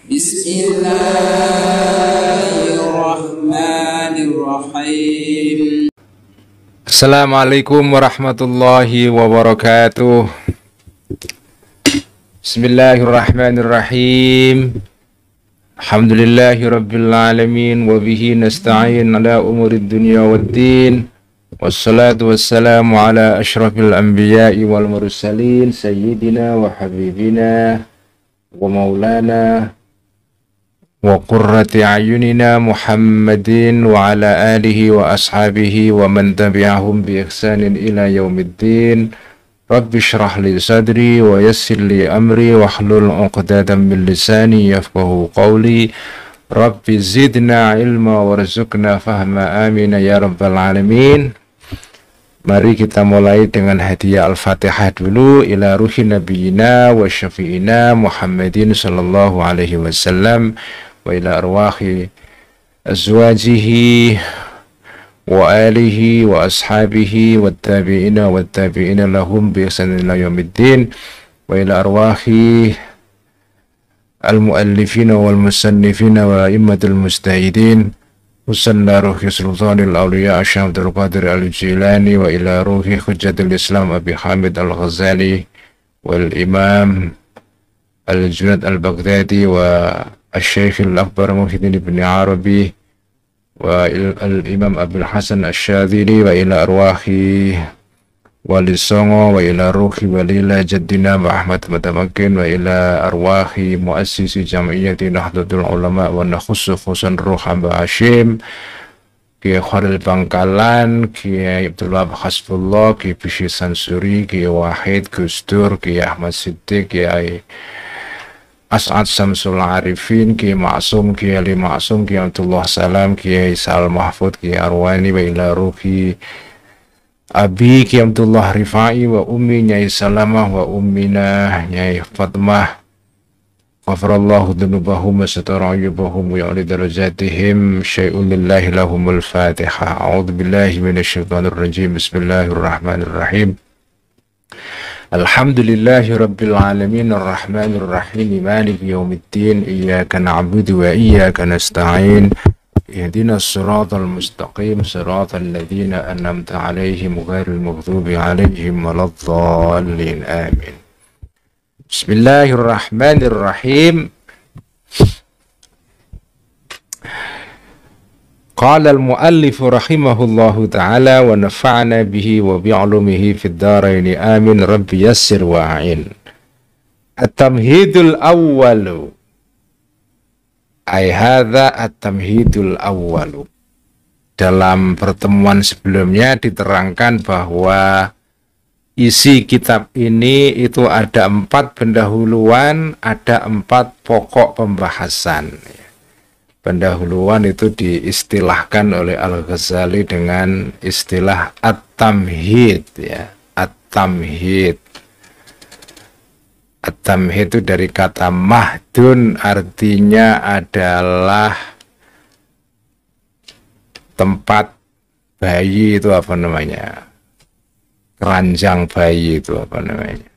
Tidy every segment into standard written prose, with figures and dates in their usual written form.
Bismillahirrahmanirrahim. Assalamualaikum warahmatullahi wabarakatuh. Bismillahirrahmanirrahim. Alhamdulillahi rabbil alamin wa bihi nasta'in ala umurid dunya waddin. Wassalatu wassalamu ala ashrafil anbiya'i wal mursalin sayyidina wa habibina wa maulana wa qurrati ayunina Muhammadin wa ala alihi wa ashabihi wa man tabi'ahum bi ihsanin ila yaumiddin. Rabbi shrah li sadri wa yassir li amri wa hlul 'uqdatam min lisani yafqahu qawli. Rabbi zidna ilma warzuqna fahma, amin ya rabbal alamin. Mari kita mulai dengan hadiah Al-Fatihah dulu ila ruhi nabiyina wa syafi'ina Muhammadin sallallahu alaihi wasallam wa ila arwahi azwajihi wa alihi wa ashabihi wa tabi'ina lahum bi ihsanin ila yaumiddin wa ila arwahi al-muallifina wal musannifina wa immatul mustahidin Usanna ruhi sultanil awliya Syekh Abdul Qadir al-Jilani wa ila ruhi hujjatul Islam Abi Hamid al-Ghazali wal imam al-Junaid al-Baghdadi wa al-Syekh al-Akbar Muhyiddin ibn Arabi wa al-imam Abdul Hasan al-Syadhili wa ila arwahi wali songo wa ila ruhi walila jaddina Ahmad Matamakin wa ila arwahi muassisi jam'iyyati Nahdlatul Ulama wa nakhussu khususan ruh Hamba Hashim Kiai Khalil Bangkalan, Kiai Abdul Wahab Hasbullah, Kiai Bishi Sansuri, Kiai Wahid Gusdur, Kiai Ahmad Siddiq, Kiai As'ad Samsul Arifin, Kiai Ma'sum, Kiai Ali Ma'sum, Kiai Abdullah Salam, Kiai Sal Mahfud, Kiai Arwani wa ila ruhi Abi Kiai Abdullah Rifai wa ummi Nyai Salamah wa ummina Nyai Fatmah. Ghafarallahu dzunubahum wa satara ayyubahum wa ya'li darajatihim syai'un lillahi lahumul Fatihah. A'udzu billahi minasyaitonir rajim. Bismillahirrahmanirrahim. Alhamdulillahi rabbil alamin arrahmanir rahim maliki yaumiddin iyyaka na'budu wa iyyaka nasta'in. Ihdinas siratal mustaqim siratal ladzina an'amta 'alaihim ghairil maghdubi 'alaihim waladdallin. Amin. Bismillahirrahmanirrahim. Qala al-muallif rahimahullahu ta'ala wa nafa'na bihi wa bi'ulumihi fid dharain amin. Rabbi yassir wa a'in. At-tamhidul awwalu hadza at-tamhidul awwalu. Dalam pertemuan sebelumnya diterangkan bahwa isi kitab ini itu ada 4 pendahuluan, ada 4 pokok pembahasan. Pendahuluan itu diistilahkan oleh Al-Ghazali dengan istilah at-tamhid, ya, at-tamhid. At-tamhid itu dari kata mahdun, artinya adalah tempat bayi, itu apa namanya, keranjang bayi, itu apa namanya,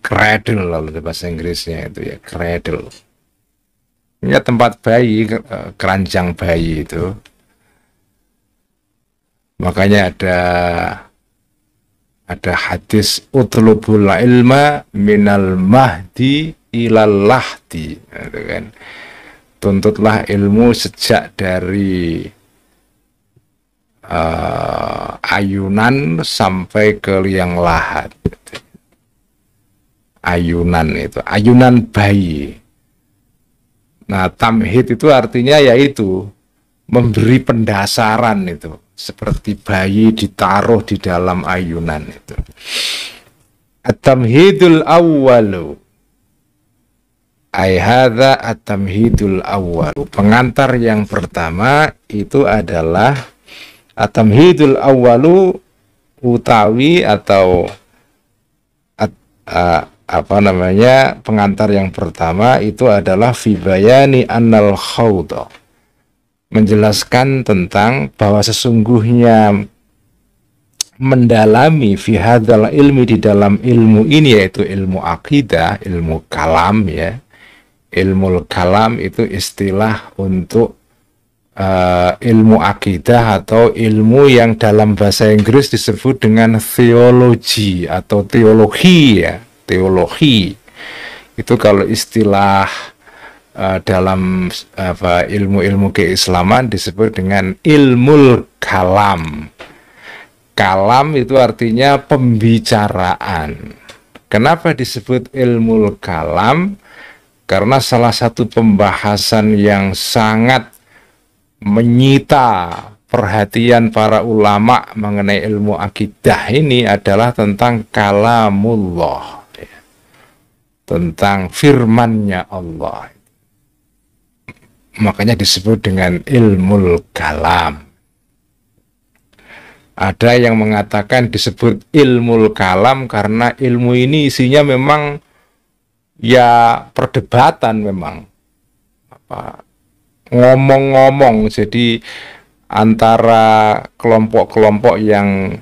cradle lalu bahasa Inggrisnya itu, ya, cradle. Ini tempat bayi, keranjang bayi itu. Makanya ada hadis utlubul ilma minal mahdi ilal lahdi, gitu kan. Tuntutlah ilmu sejak dari ayunan sampai ke liang lahat, gitu. Ayunan itu ayunan bayi. Nah, tamhid itu artinya yaitu memberi pendasaran, itu seperti bayi ditaruh di dalam ayunan itu. At-tamhidul awwalu hadza at-tamhidul awwalu. Pengantar yang pertama itu adalah at-tamhidul awwalu, utawi atau pengantar yang pertama itu adalah fi bayani annal khawda, menjelaskan tentang bahwa sesungguhnya mendalami fi hadzal ilmi, di dalam ilmu ini, yaitu ilmu akidah, ilmu kalam, ya, Ilmu kalam itu istilah untuk ilmu akidah atau ilmu yang dalam bahasa Inggris disebut dengan theology atau teologi ya, teologi. Itu kalau istilah dalam ilmu-ilmu keislaman disebut dengan ilmu kalam. Kalam itu artinya pembicaraan. Kenapa disebut ilmu kalam? Karena salah satu pembahasan yang sangat menyita perhatian para ulama mengenai ilmu akidah ini adalah tentang kalamullah, tentang firman-Nya Allah. Makanya disebut dengan ilmu kalam. Ada yang mengatakan disebut ilmu kalam karena ilmu ini isinya memang ya perdebatan, memang ngomong-ngomong. Jadi antara kelompok-kelompok yang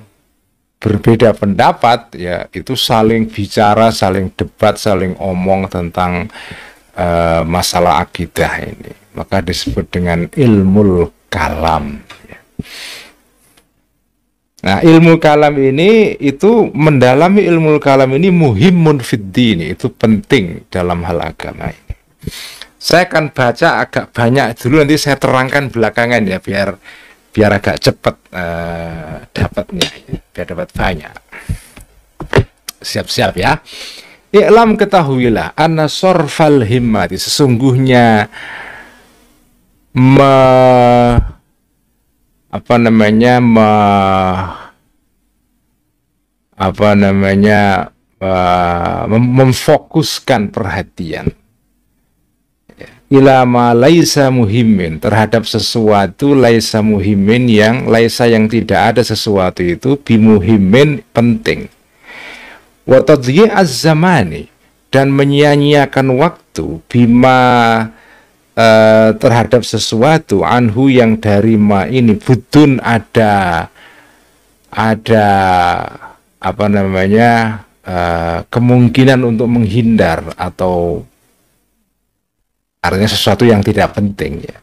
berbeda pendapat ya itu saling bicara, saling debat, saling omong tentang masalah akidah ini. Maka disebut dengan ilmu kalam. Nah, ilmu kalam ini itu mendalami ilmu kalam ini muhimun fiddin, itu penting dalam hal agama ini. Saya akan baca agak banyak dulu, nanti saya terangkan belakangan ya biar agak cepat dapatnya, biar dapat banyak. Siap-siap ya. I'lam, ketahuilah anna sorfal himmati, sesungguhnya memfokuskan perhatian ila ma laisa muhimmin, terhadap sesuatu laisa muhimmin, yang laisa yang tidak ada sesuatu itu bimuhimmin penting, wa tadyi'az zamani, dan menyia-nyiakan waktu, bima terhadap sesuatu, anhu yang dari ma ini, budun ada kemungkinan untuk menghindar, atau artinya sesuatu yang tidak penting ya.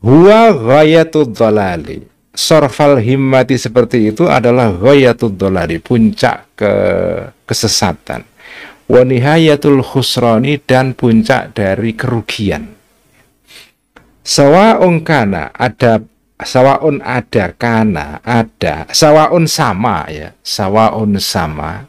Huwa ghayatud dhalali, sorfal himmati seperti itu adalah ghayatud dhalali, puncak kesesatan, wa nihayatul khusrani, dan puncak dari kerugian. Sawaun kana, ada sawaun, ada kana, ada sawaun, sama ya, sawaun sama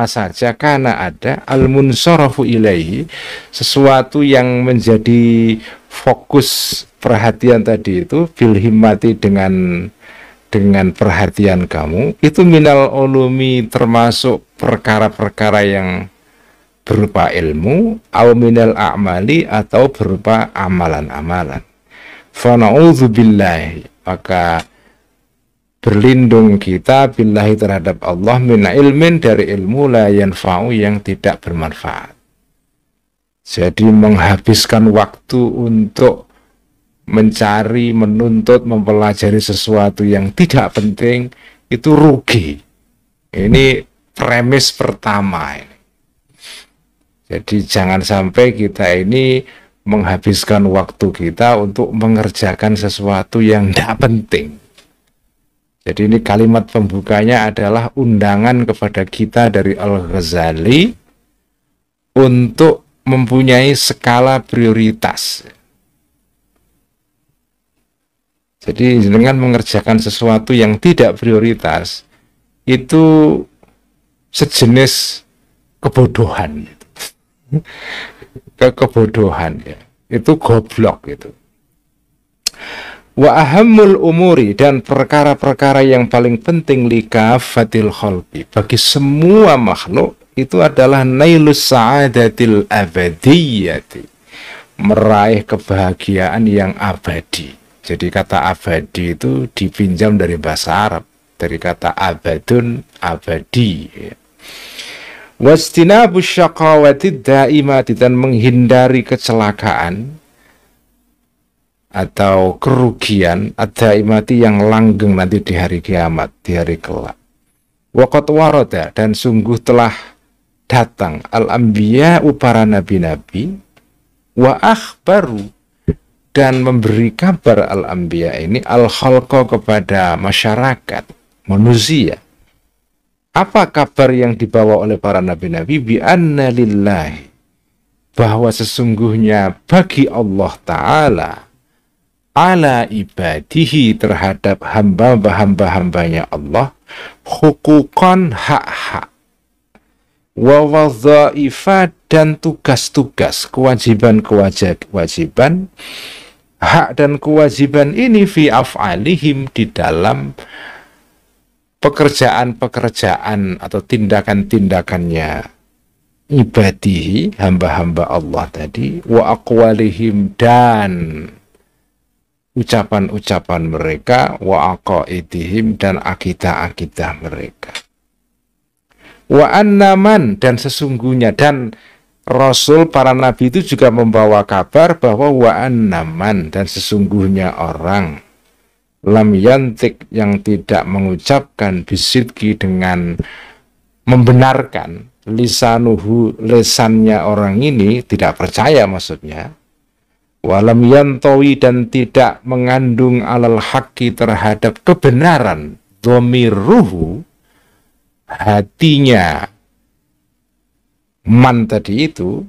saja, kana ada, al munsarafu ilaihi, sesuatu yang menjadi fokus perhatian tadi itu, bil himmati, dengan perhatian kamu itu, minal ulumi, termasuk perkara-perkara yang berupa ilmu, au minal a'mali, atau berupa amalan-amalan. Fa na'udzubillahi, maka berlindung kita billahi, terhadap Allah, min ilmin, dari ilmu la yanfa'u, yang tidak bermanfaat. Jadi menghabiskan waktu untuk mencari, menuntut, mempelajari sesuatu yang tidak penting itu rugi. Ini premis pertama ini. Jadi jangan sampai kita ini menghabiskan waktu kita untuk mengerjakan sesuatu yang tidak penting. Jadi ini kalimat pembukanya adalah undangan kepada kita dari Al-Ghazali untuk mempunyai skala prioritas. Jadi dengan mengerjakan sesuatu yang tidak prioritas itu sejenis kebodohan. Kebodohan ya, itu goblok itu. Wa ahammul umuri, dan perkara-perkara yang paling penting likafatil khalqi, bagi semua makhluk, itu adalah nailus sa'adatil abadiyati, meraih kebahagiaan yang abadi. Jadi kata abadi itu dipinjam dari bahasa Arab, dari kata abadun, abadi ya. Wastinabu syaqawati daimati, dan menghindari kecelakaan atau kerugian ad-daimati, yang langgeng nanti di hari kiamat, di hari kelak. Waqad warada, dan sungguh telah datang al-anbiya, para nabi-nabi, wa akhbaru, dan memberi kabar al-anbiya ini al-khalqa kepada masyarakat manusia. Apa kabar yang dibawa oleh para nabi-nabi? Bi anna lillahi, bahwa sesungguhnya bagi Allah Ta'ala ala ibadihi, terhadap hamba-hambanya Allah, hukukan hak-hak, wa wadhaifa, dan tugas-tugas, kewajiban, hak dan kewajiban ini fi af'alihim, di dalam pekerjaan-pekerjaan atau tindakan-tindakannya ibadihi, hamba-hamba Allah tadi, wa aqwalihim, dan ucapan-ucapan mereka, wa aqaidihim, dan akidah-akidah mereka. Wa annaman, dan sesungguhnya, dan Rasul, para nabi itu juga membawa kabar bahwa wa annaman, dan sesungguhnya orang lam yantik, yang tidak mengucapkan bisidki, dengan membenarkan, lisanuhu, lesannya orang ini tidak percaya maksudnya, walam yantawi, dan tidak mengandung alal haqqi, terhadap kebenaran, dhamiruhu, hatinya man tadi itu.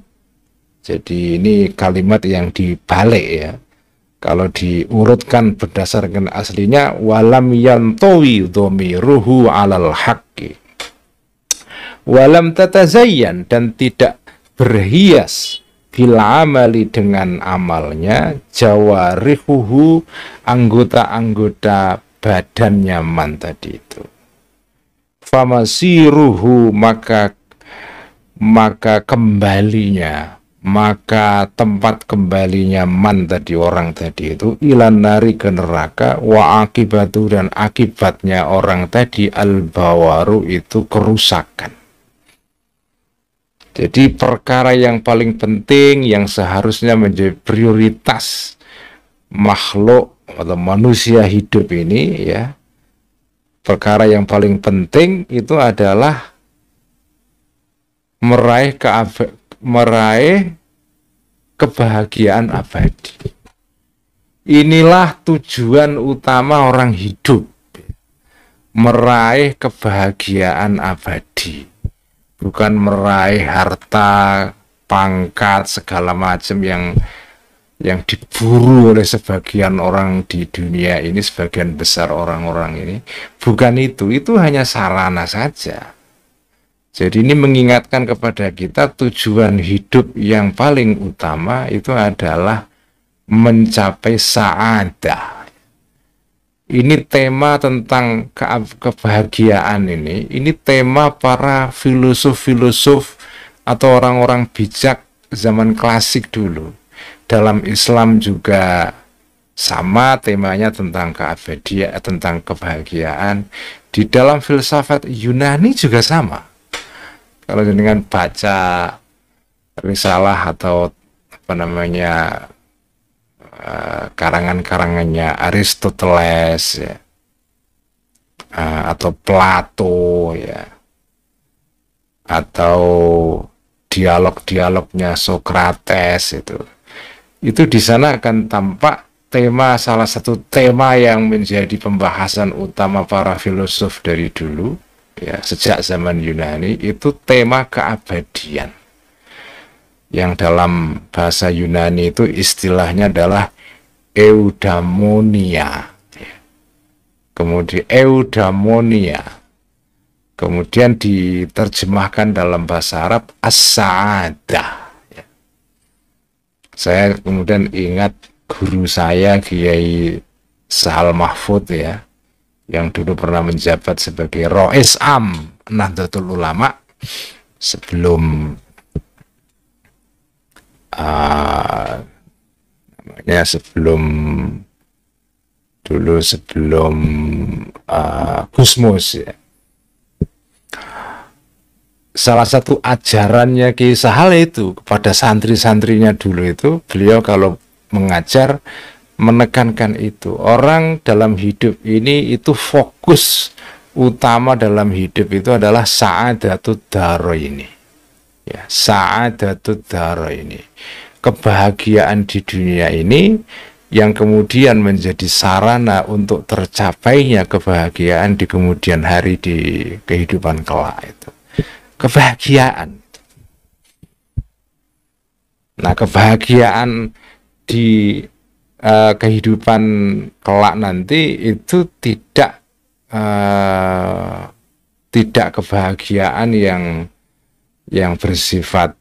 Jadi ini kalimat yang dibalik ya. Kalau diurutkan berdasarkan aslinya, walam yantawi dhamiruhu alal haqqi, walam tatazayyan, dan tidak berhias fil amali, dengan amalnya, jawarihuhu, anggota-anggota badannya man tadi itu. Famasiruhu, maka kembalinya, maka tempat kembalinya man tadi, orang tadi itu, ilan nari, ke neraka, wa akibatu, dan akibatnya orang tadi al-bawaru, itu kerusakan. Jadi perkara yang paling penting, yang seharusnya menjadi prioritas makhluk atau manusia hidup ini ya, perkara yang paling penting itu adalah meraih kebahagiaan abadi. Inilah tujuan utama orang hidup, meraih kebahagiaan abadi, bukan meraih harta, pangkat, segala macam yang diburu oleh sebagian orang di dunia ini, sebagian besar orang-orang ini. Bukan itu hanya sarana saja. Jadi ini mengingatkan kepada kita tujuan hidup yang paling utama itu adalah mencapai sa'adah. Ini tema tentang kebahagiaan ini tema para filosof-filosof atau orang-orang bijak zaman klasik dulu. Dalam Islam juga sama temanya, tentang keabadian, tentang kebahagiaan. Di dalam filsafat Yunani juga sama. Kalau dengan baca risalah atau karangan-karangannya Aristoteles ya, atau Plato ya, atau dialog-dialognya Sokrates itu di sana akan tampak salah satu tema yang menjadi pembahasan utama para filosof dari dulu ya, sejak zaman Yunani, itu tema keabadian, yang dalam bahasa Yunani itu istilahnya adalah eudaimonia. Kemudian diterjemahkan dalam bahasa Arab as-sa'adah. Saya kemudian ingat guru saya, Kiai Sahal Mahfud ya, yang dulu pernah menjabat sebagai Rois Am Nahdlatul Ulama sebelum Gusmus ya. Salah satu ajarannya Kiai Sahal itu kepada santri-santrinya dulu itu, beliau kalau mengajar menekankan itu, orang dalam hidup ini itu fokus utama dalam hidup itu adalah sa'adatud daraini ya, sa'adatud daraini, kebahagiaan di dunia ini yang kemudian menjadi sarana untuk tercapainya kebahagiaan di kemudian hari di kehidupan kelak itu. Kebahagiaan. Nah, kebahagiaan di kehidupan kelak nanti itu tidak kebahagiaan yang bersifat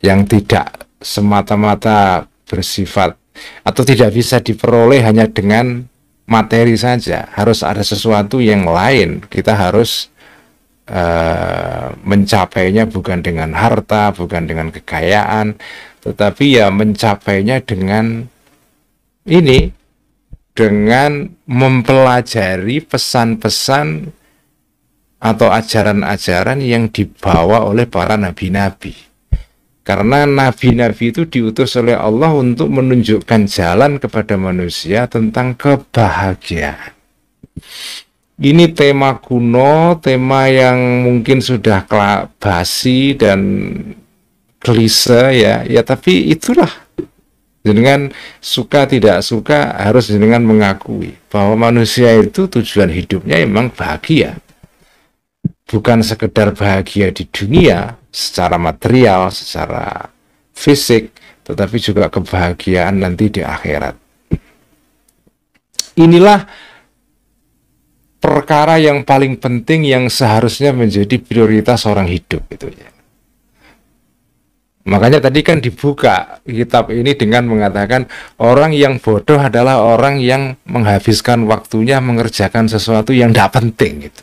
yang tidak semata-mata bersifat atau tidak bisa diperoleh hanya dengan materi saja. Harus ada sesuatu yang lain. Kita harus mencapainya bukan dengan harta, bukan dengan kekayaan, tetapi ya mencapainya dengan ini, dengan mempelajari pesan-pesan atau ajaran-ajaran yang dibawa oleh para nabi-nabi. Karena nabi-nabi itu diutus oleh Allah untuk menunjukkan jalan kepada manusia tentang kebahagiaan. Ini tema kuno, tema yang mungkin sudah basi dan klise ya, tapi itulah. Dengan suka tidak suka harus dengan mengakui bahwa manusia itu tujuan hidupnya memang bahagia. Bukan sekedar bahagia di dunia secara material, secara fisik, tetapi juga kebahagiaan nanti di akhirat. Inilah perkara yang paling penting yang seharusnya menjadi prioritas orang hidup itu ya. Makanya tadi kan dibuka kitab ini dengan mengatakan orang yang bodoh adalah orang yang menghabiskan waktunya mengerjakan sesuatu yang tidak penting gitu.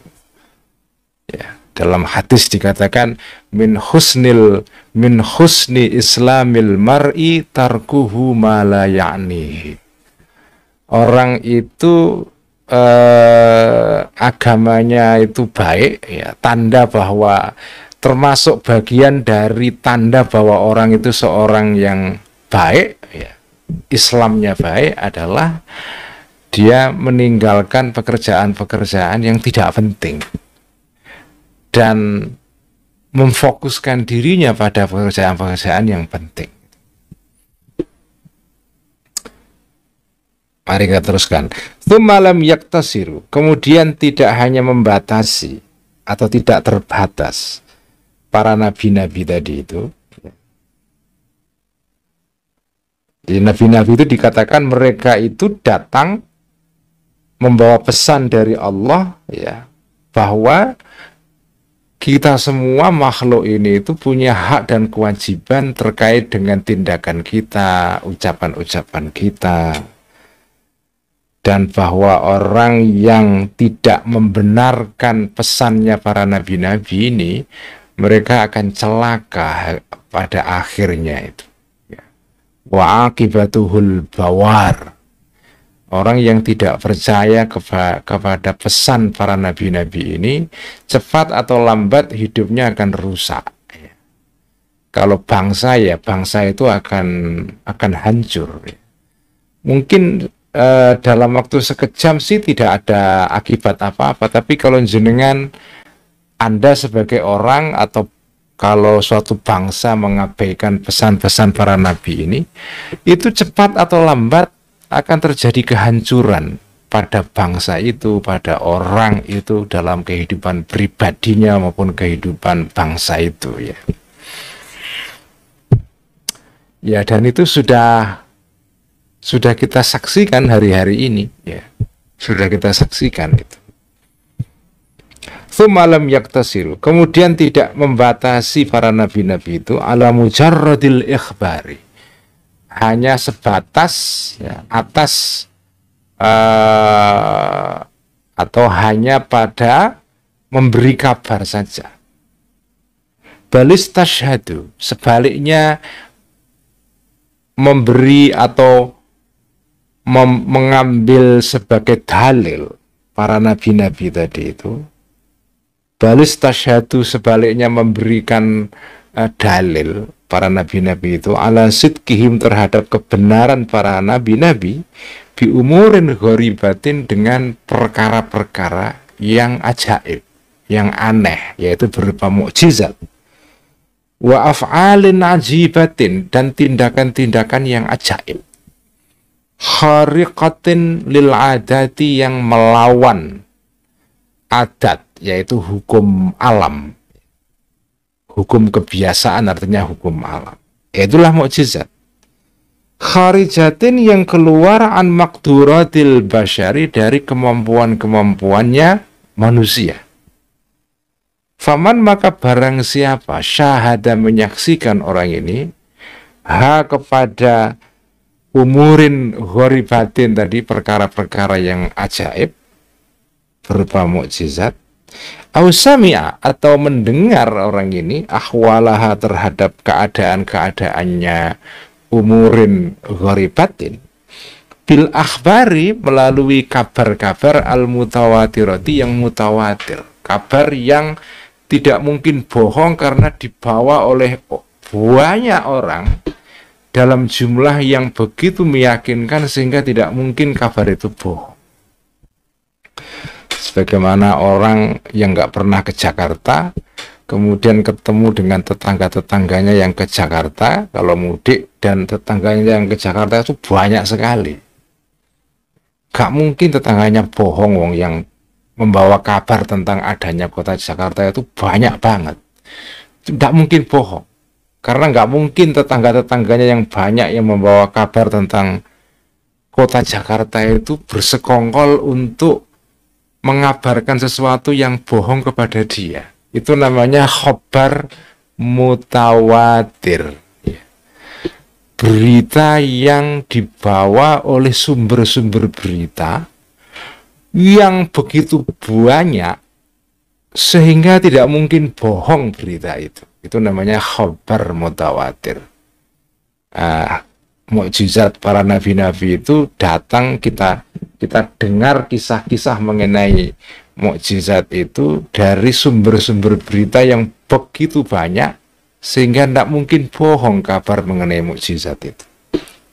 Ya, dalam hadis dikatakan min husni islamil mar'i tarkuhu ma la ya'nihi. Orang itu agamanya itu baik ya, tanda bahwa termasuk bagian dari tanda bahwa orang itu seorang yang baik ya, Islamnya baik adalah dia meninggalkan pekerjaan-pekerjaan yang tidak penting dan memfokuskan dirinya pada pekerjaan-pekerjaan yang penting. Mari kita teruskan. Tsummalam yaktasiru, kemudian tidak hanya membatasi atau tidak terbatas para nabi-nabi tadi itu. Jadi nabi-nabi itu dikatakan mereka itu datang membawa pesan dari Allah ya, bahwa kita semua makhluk ini itu punya hak dan kewajiban terkait dengan tindakan kita, ucapan-ucapan kita. Dan bahwa orang yang tidak membenarkan pesannya para nabi-nabi ini, mereka akan celaka pada akhirnya itu. Wa akibatuhul bawar. Orang yang tidak percaya kepada pesan para nabi-nabi ini, cepat atau lambat hidupnya akan rusak. Kalau bangsa ya, bangsa itu akan hancur. Mungkin dalam waktu sekejam sih tidak ada akibat apa-apa, tapi kalau jenengan Anda sebagai orang atau kalau suatu bangsa mengabaikan pesan-pesan para nabi ini, itu cepat atau lambat akan terjadi kehancuran pada bangsa itu, pada orang itu dalam kehidupan pribadinya maupun kehidupan bangsa itu ya. Ya, dan itu sudah kita saksikan hari-hari ini ya. Sudah kita saksikan gitu. Tsummalam yaktasiru, kemudian tidak membatasi para nabi-nabi itu ala mujarradil ikhbari, hanya sebatas ya, atas atau hanya pada memberi kabar saja. Balis tashhadu, sebaliknya memberi atau mengambil sebagai dalil para nabi-nabi tadi itu. Balis tasyhadu, sebaliknya memberikan dalil para nabi-nabi itu ala sidqihim, terhadap kebenaran para nabi-nabi, bi umurin ghoribatin, dengan perkara-perkara yang ajaib yang aneh, yaitu berupa mukjizat. Wa af'alin ajibatin, dan tindakan-tindakan yang ajaib. Khariqatin lil adati, yang melawan adat, yaitu hukum alam. Hukum kebiasaan artinya hukum alam. Itulah mukjizat. Kharijatin, yang keluar an maqduratil basyari, dari kemampuan-kemampuannya manusia. Faman, maka barang siapa syahada, menyaksikan orang ini, ha kepada umurin ghoribatin tadi, perkara-perkara yang ajaib berupa mukjizat, au sami'a, atau mendengar orang ini, ahwalaha, terhadap keadaan-keadaannya umurin ghoribatin, bil akhbari, melalui kabar-kabar al mutawatirati, yang mutawatir, kabar yang tidak mungkin bohong karena dibawa oleh banyak orang dalam jumlah yang begitu meyakinkan sehingga tidak mungkin kabar itu bohong. Sebagaimana orang yang nggak pernah ke Jakarta, kemudian ketemu dengan tetangga-tetangganya yang ke Jakarta, kalau mudik, dan tetangganya yang ke Jakarta itu banyak sekali. Gak mungkin tetangganya bohong, wong yang membawa kabar tentang adanya kota Jakarta itu banyak banget. Tidak mungkin bohong. Karena nggak mungkin tetangga-tetangganya yang banyak yang membawa kabar tentang kota Jakarta itu bersekongkol untuk mengabarkan sesuatu yang bohong kepada dia. Itu namanya khobar mutawatir. Berita yang dibawa oleh sumber-sumber berita yang begitu banyak sehingga tidak mungkin bohong berita itu. Itu namanya khobar mutawatir. Mukjizat para nabi-nabi itu datang, kita dengar kisah-kisah mengenai mukjizat itu dari sumber-sumber berita yang begitu banyak sehingga tidak mungkin bohong kabar mengenai mukjizat itu.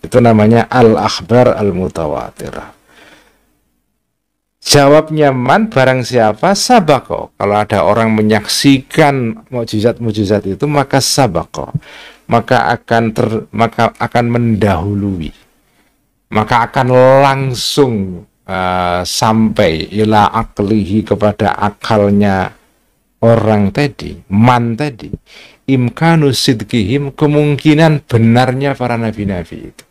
Itu namanya al-akhbar al-mutawatirah. Jawabnya man, barang siapa sabako, kalau ada orang menyaksikan mukjizat-mukjizat itu, maka sabako, maka akan mendahului, maka akan langsung sampai ila aklihi, kepada akalnya orang tadi, man tadi, imkanu sidqihim, kemungkinan benarnya para nabi-nabi itu.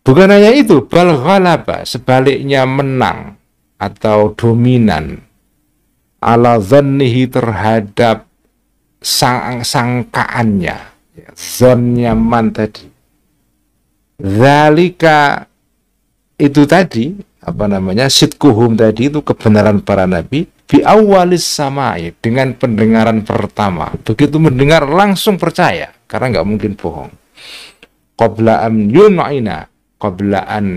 Bukan hanya itu, bal ghalaba, sebaliknya menang atau dominan ala dhannihi, terhadap sangkaannya, zonnya man tadi. Zalika, itu tadi, sidquhum tadi, itu kebenaran para nabi, bi awalis samai, dengan pendengaran pertama. Begitu mendengar langsung percaya, karena nggak mungkin bohong. Qabla an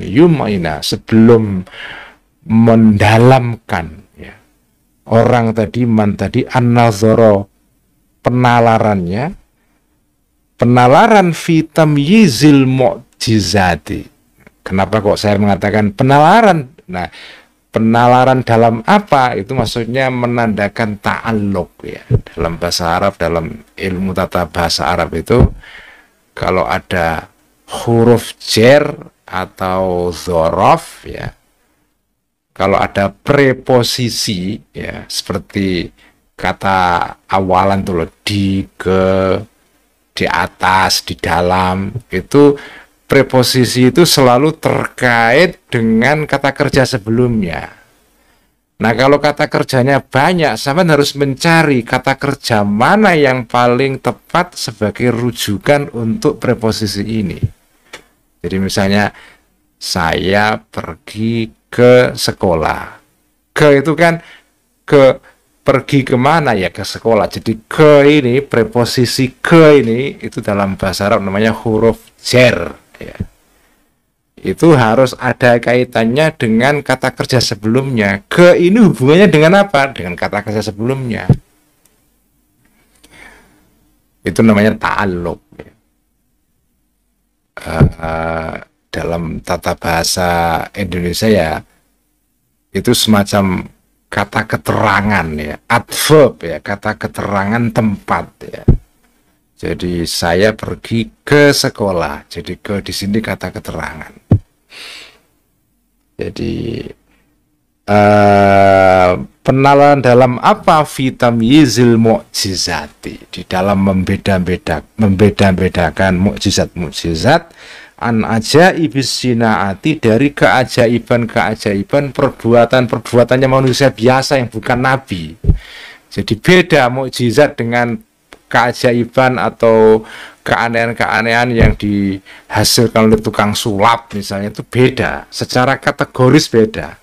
yum'ina, sebelum mendalamkan, ya, orang tadi, man tadi, an-nazara, penalaran fi tamyizil mu'jizati. Kenapa kok saya mengatakan penalaran? Nah, penalaran dalam apa? Itu maksudnya menandakan ta'alluq, ya. Dalam bahasa Arab, dalam ilmu tata bahasa Arab itu, kalau ada huruf jer atau dzaraf, ya, kalau ada preposisi, ya, seperti kata awalan tuh loh, di, ke, di atas, di dalam, itu preposisi itu selalu terkait dengan kata kerja sebelumnya. Nah, kalau kata kerjanya banyak, sampean harus mencari kata kerja mana yang paling tepat sebagai rujukan untuk preposisi ini. Jadi misalnya, saya pergi ke sekolah. Ke itu kan, pergi kemana ya? Ke sekolah. Jadi ke ini, preposisi ke ini, itu dalam bahasa Arab namanya huruf jer, ya. Itu harus ada kaitannya dengan kata kerja sebelumnya. Ke ini hubungannya dengan apa? Dengan kata kerja sebelumnya. Itu namanya ta'alluq, ya. Dalam tata bahasa Indonesia, ya, itu semacam kata keterangan ya, adverb ya, kata keterangan tempat ya. Jadi saya pergi ke sekolah. Jadi ke di sini kata keterangan. Jadi penalaan dalam apa fitamyizil mu'jizati, di dalam membeda-bedakan mukjizat-mukjizat an ajaibis sinaati, dari keajaiban-keajaiban perbuatan-perbuatannya manusia biasa yang bukan nabi. Jadi beda mukjizat dengan keajaiban atau keanehan-keanehan yang dihasilkan oleh tukang sulap misalnya, itu beda, secara kategoris beda.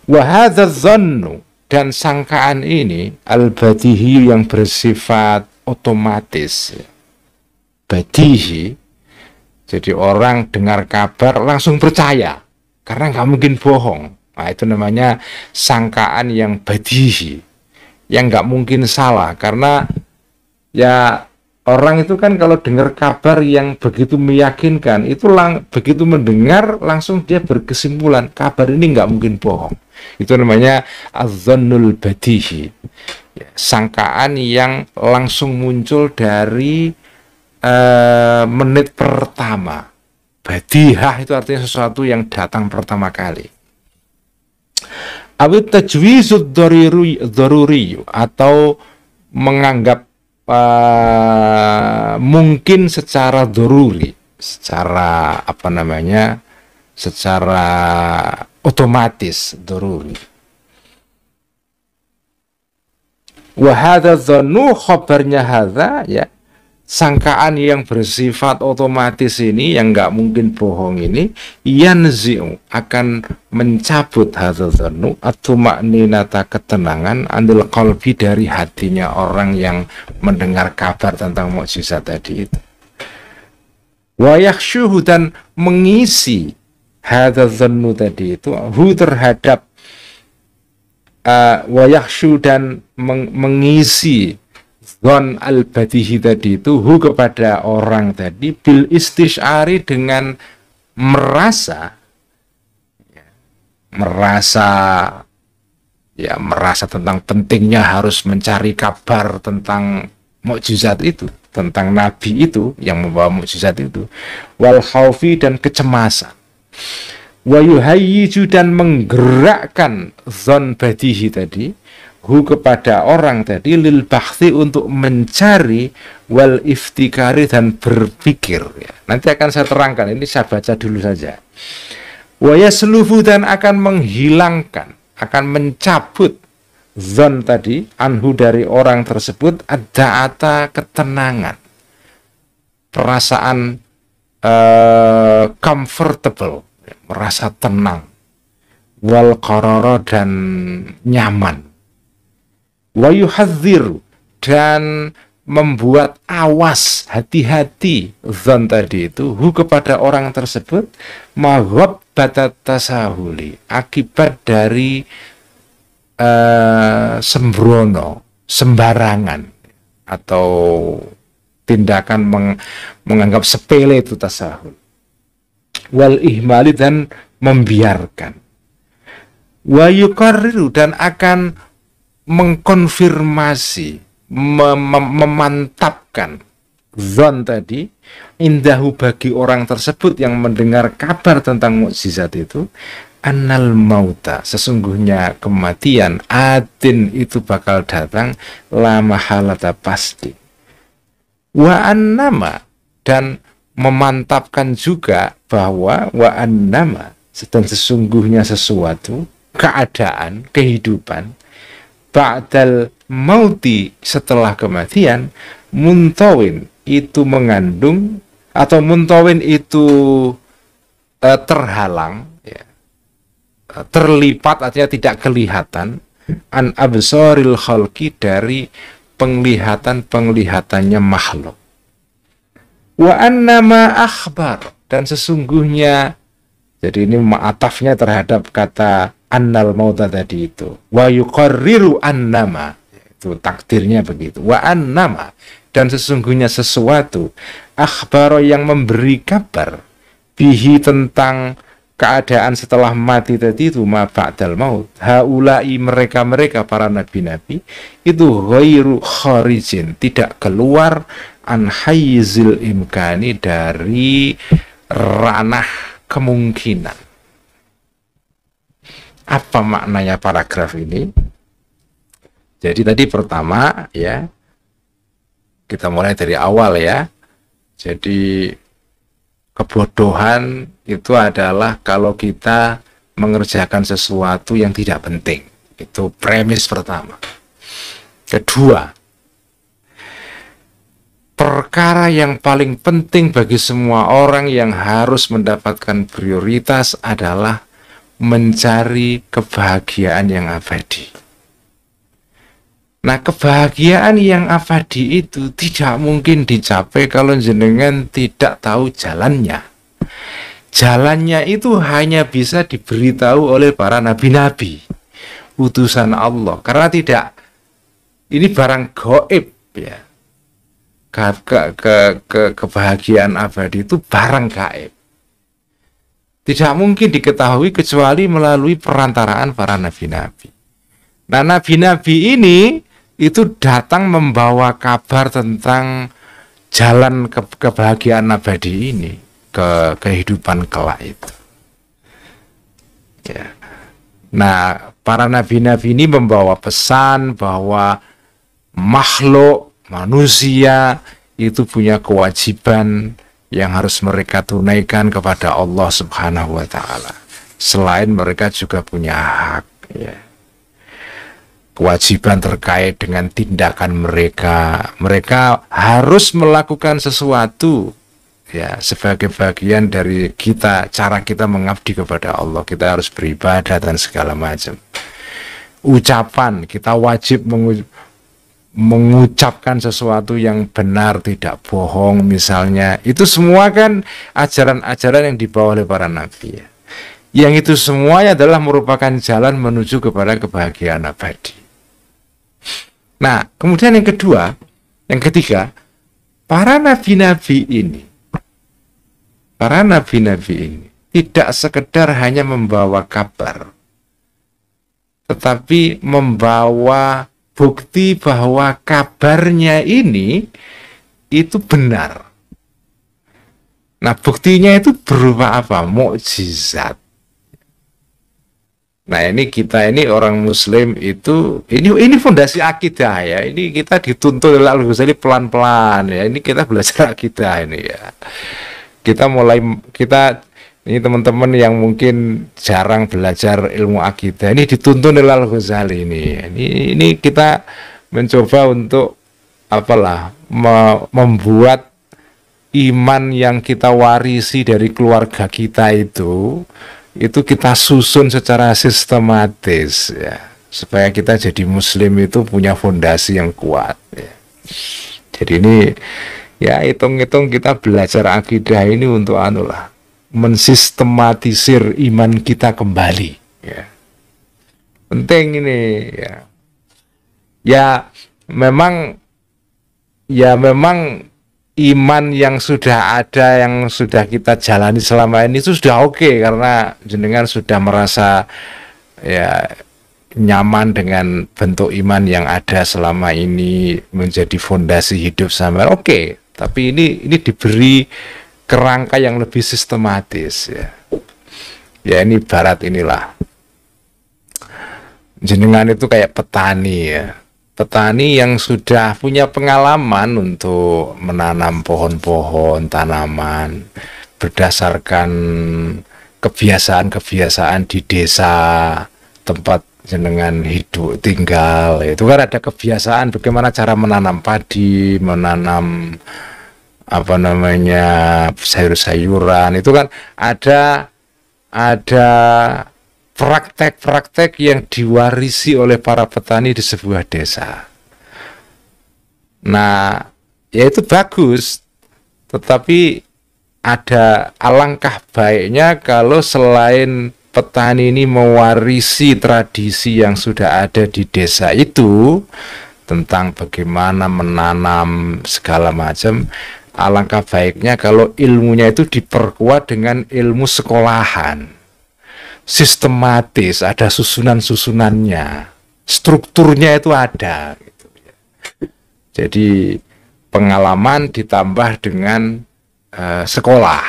Wa hadza dzannu, dan sangkaan ini al-badihi, yang bersifat otomatis. Badihi, jadi orang dengar kabar langsung percaya karena nggak mungkin bohong. Nah, itu namanya sangkaan yang badihi, yang nggak mungkin salah, karena ya orang itu kan kalau dengar kabar yang begitu meyakinkan, itu begitu mendengar langsung dia berkesimpulan kabar ini nggak mungkin bohong. Itu namanya az-dzannul badihi, ya, sangkaan yang langsung muncul dari menit pertama. Badihah itu artinya sesuatu yang datang pertama kali. Awit tajwizud daruri, atau menganggap mungkin secara daruri, secara secara otomatis daruri. Wa hadza dzannu, khabarnya hadza ya, sangkaan yang bersifat otomatis ini, yang nggak mungkin bohong ini, yanzi'u, akan mencabut hadza dzannu at-tuma'ninata, ketenangan, andil qalbi, dari hatinya orang yang mendengar kabar tentang mukjizat tadi itu. Wa yakhshuhu, dan mengisi hadza dzannu tadi itu hu terhadap wa yakhshu, dan mengisi dzon al-badihi tadi itu hu kepada orang tadi, bil istisyari, dengan merasa tentang pentingnya harus mencari kabar tentang mukjizat itu, tentang nabi itu yang membawa mukjizat itu. Wal khaufi, dan kecemasan. Wa yuhayyiju, dan menggerakkan dzon badihi tadi hu kepada orang tadi, lil bahthi, untuk mencari, wal iftikari, dan berpikir ya. Nanti akan saya terangkan, ini saya baca dulu saja. Wa yaslufu, dan akan menghilangkan, akan mencabut dzon tadi, anhu, dari orang tersebut, ad-da'ata, ketenangan, perasaan comfortable, merasa tenang, wal qarara, dan nyaman. Wa yuhadziru, dan membuat awas, hati-hati dzon tadi itu hu kepada orang tersebut, maghabbatat tasahuli, akibat dari sembrono, sembarangan, atau tindakan menganggap sepele itu tasahul. Wal ihmali, dan membiarkan. Wa yuqarriru, dan akan mengkonfirmasi, memantapkan dzon tadi, indahu, bagi orang tersebut yang mendengar kabar tentang mukjizat itu, annal mauta, sesungguhnya kematian, atin, itu bakal datang, la mahalata, pasti. Wa annama, dan memantapkan juga bahwa wa annama, dan sesungguhnya sesuatu, keadaan, kehidupan, ba'dal mauti, setelah kematian, muntawin, itu mengandung, atau muntawin itu terhalang ya, terlipat, artinya tidak kelihatan, an absoril khalqi, dari penglihatan-penglihatannya makhluk. Wa annama akhbar, dan sesungguhnya, jadi ini ma'atafnya terhadap kata annal mauta tadi itu. Wa yuqarriru annama, itu takdirnya begitu. Wa annama, dan sesungguhnya sesuatu, akhbaro, yang memberi kabar, bihi, tentang keadaan setelah mati tadi itu ma ba'dal maut, haulai mereka para nabi-nabi itu ghairu kharijin, tidak keluar an hayyizil imkani, dari ranah kemungkinan. Apa maknanya paragraf ini? Jadi tadi pertama ya, kita mulai dari awal ya. Jadi kebodohan itu adalah kalau kita mengerjakan sesuatu yang tidak penting. Itu premis pertama. Kedua, perkara yang paling penting bagi semua orang yang harus mendapatkan prioritas adalah mencari kebahagiaan yang abadi. Nah, kebahagiaan yang abadi itu tidak mungkin dicapai kalau jenengan tidak tahu jalannya. Jalannya itu hanya bisa diberitahu oleh para nabi-nabi, utusan Allah. Karena ini barang gaib ya. Kebahagiaan abadi itu barang gaib. Tidak mungkin diketahui kecuali melalui perantaraan para nabi-nabi. Nah, nabi-nabi ini itu datang membawa kabar tentang jalan kebahagiaan abadi ini, ke kehidupan kelak itu. Ya. Nah, para nabi-nabi ini membawa pesan bahwa makhluk manusia itu punya kewajiban yang harus mereka tunaikan kepada Allah Subhanahu wa Ta'ala. Selain mereka juga punya hak, ya, kewajiban terkait dengan tindakan mereka. Mereka harus melakukan sesuatu ya, sebagai bagian dari kita, cara kita mengabdi kepada Allah. Kita harus beribadah dan segala macam. Ucapan, kita wajib mengucapkan sesuatu yang benar, tidak bohong misalnya. Itu semua kan ajaran-ajaran yang dibawa oleh para nabi ya. Yang itu semuanya adalah merupakan jalan menuju kepada kebahagiaan abadi. Nah, kemudian yang ketiga, para nabi-nabi ini tidak sekedar hanya membawa kabar, tetapi membawa bukti bahwa kabarnya ini itu benar. Nah, buktinya itu berupa apa? Mukjizat. Nah, ini kita ini orang Muslim itu ini fondasi akidah ya. Ini kita dituntut oleh Al-Ghazali pelan-pelan ya. Ini kita belajar akidah ini ya. Kita ini teman-teman yang mungkin jarang belajar ilmu akidah, ini dituntun oleh Al-Ghazali ini. Ini kita mencoba untuk membuat iman yang kita warisi dari keluarga kita itu kita susun secara sistematis ya, supaya kita jadi muslim itu punya fondasi yang kuat ya. Jadi ini ya, hitung-hitung kita belajar akidah ini untuk mensistematisir iman kita kembali ya. Penting ini ya. Memang iman yang sudah ada, yang sudah kita jalani selama ini itu sudah oke, karena jenengan sudah merasa ya nyaman dengan bentuk iman yang ada selama ini, menjadi fondasi hidup sama oke. Tapi ini diberi kerangka yang lebih sistematis ya. Ya, ini barat inilah. Jenengan itu kayak petani ya. Petani yang sudah punya pengalaman untuk menanam pohon-pohon, tanaman berdasarkan kebiasaan-kebiasaan di desa tempat jenengan hidup tinggal. Itu kan ada kebiasaan bagaimana cara menanam padi, menanam sayur-sayuran. Itu kan ada praktek-praktek yang diwarisi oleh para petani di sebuah desa. Nah, ya itu bagus, tetapi ada alangkah baiknya kalau selain petani ini mewarisi tradisi yang sudah ada di desa itu tentang bagaimana menanam segala macam, alangkah baiknya kalau ilmunya itu diperkuat dengan ilmu sekolahan. sistematis, ada susunan-susunannya, strukturnya itu ada. Gitu. Jadi pengalaman ditambah dengan sekolah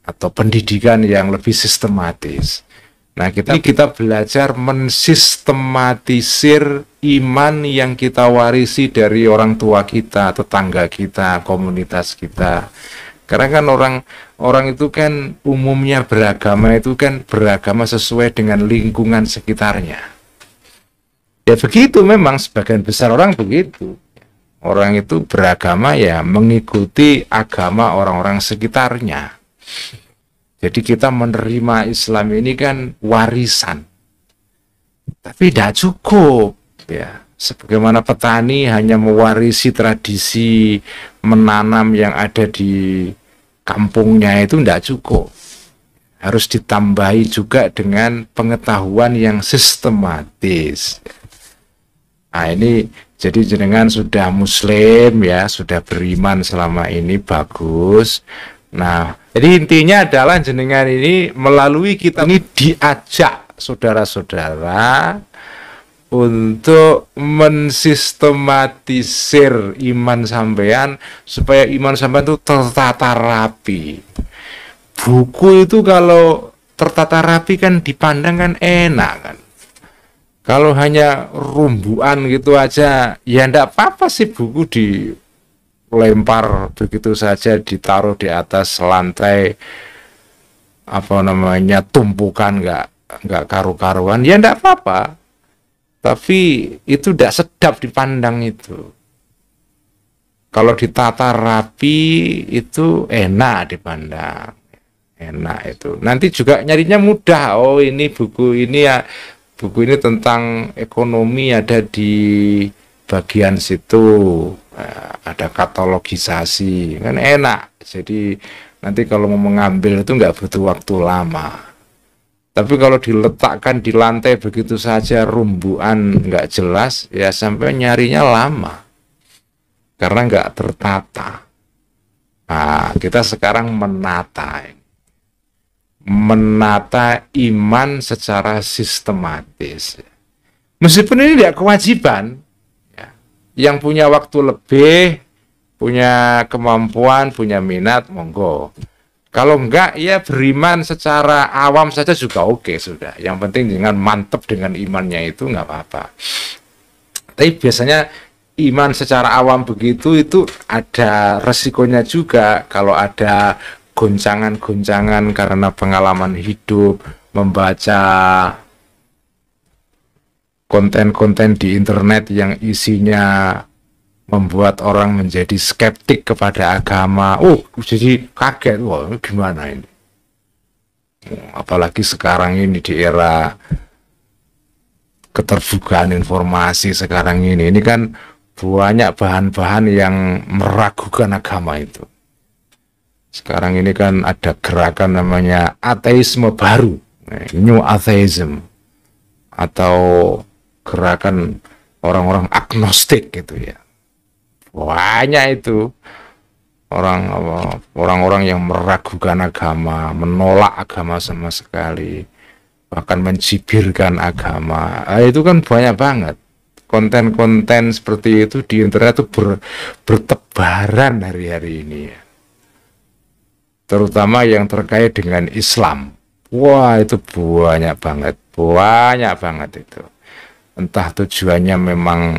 atau pendidikan yang lebih sistematis. Nah, kita belajar mensistematisir iman yang kita warisi dari orang tua kita, tetangga kita, komunitas kita. Karena kan orang itu kan umumnya beragama itu kan beragama sesuai dengan lingkungan sekitarnya. Ya begitu, memang sebagian besar orang begitu. Orang itu beragama ya mengikuti agama orang-orang sekitarnya. Jadi kita menerima Islam ini kan warisan. Tapi tidak cukup ya. Sebagaimana petani hanya mewarisi tradisi menanam yang ada di kampungnya itu tidak cukup. Harus ditambahi juga dengan pengetahuan yang sistematis. Nah ini jadi jenengan sudah muslim ya, sudah beriman selama ini, bagus. Nah, jadi intinya adalah jenengan ini melalui kita ini diajak saudara-saudara untuk mensistematisir iman sampean supaya iman sampean itu tertata rapi. Buku itu kalau tertata rapi kan dipandang kan enak kan. Kalau hanya rumbuan gitu aja, ya enggak apa-apa sih buku dilempar begitu saja, ditaruh di atas lantai, apa namanya, tumpukan enggak karu-karuan, ya enggak apa-apa. Tapi itu enggak sedap dipandang itu. Kalau ditata rapi itu enak dipandang. Enak itu. Nanti juga nyarinya mudah. Oh, ini buku ini ya. Buku ini tentang ekonomi ada di bagian situ, ada katalogisasi, kan enak. Jadi nanti kalau mau mengambil itu nggak butuh waktu lama. Tapi kalau diletakkan di lantai begitu saja rumbuan nggak jelas, ya sampai nyarinya lama. Karena nggak tertata. Nah, kita sekarang menata iman secara sistematis. Meskipun ini tidak kewajiban, ya. Yang punya waktu lebih, punya kemampuan, punya minat, monggo. Kalau enggak, ya beriman secara awam saja juga oke, sudah. Yang penting jangan mantep dengan imannya itu nggak apa-apa. Tapi biasanya iman secara awam begitu itu ada resikonya juga kalau ada goncangan-goncangan karena pengalaman hidup, membaca konten-konten di internet yang isinya membuat orang menjadi skeptik kepada agama. Oh, jadi kaget, wah gimana ini? Apalagi sekarang ini di era keterbukaan informasi sekarang ini kan banyak bahan-bahan yang meragukan agama itu. Sekarang ini kan ada gerakan namanya ateisme baru, new atheism, atau gerakan orang-orang agnostik gitu ya. Banyak itu orang-orang yang meragukan agama, menolak agama sama sekali, bahkan mencibirkan agama. Itu kan banyak banget. Konten-konten seperti itu di internet itu bertebaran hari-hari ini ya. Terutama yang terkait dengan Islam. Wah, itu banyak banget itu. Entah tujuannya memang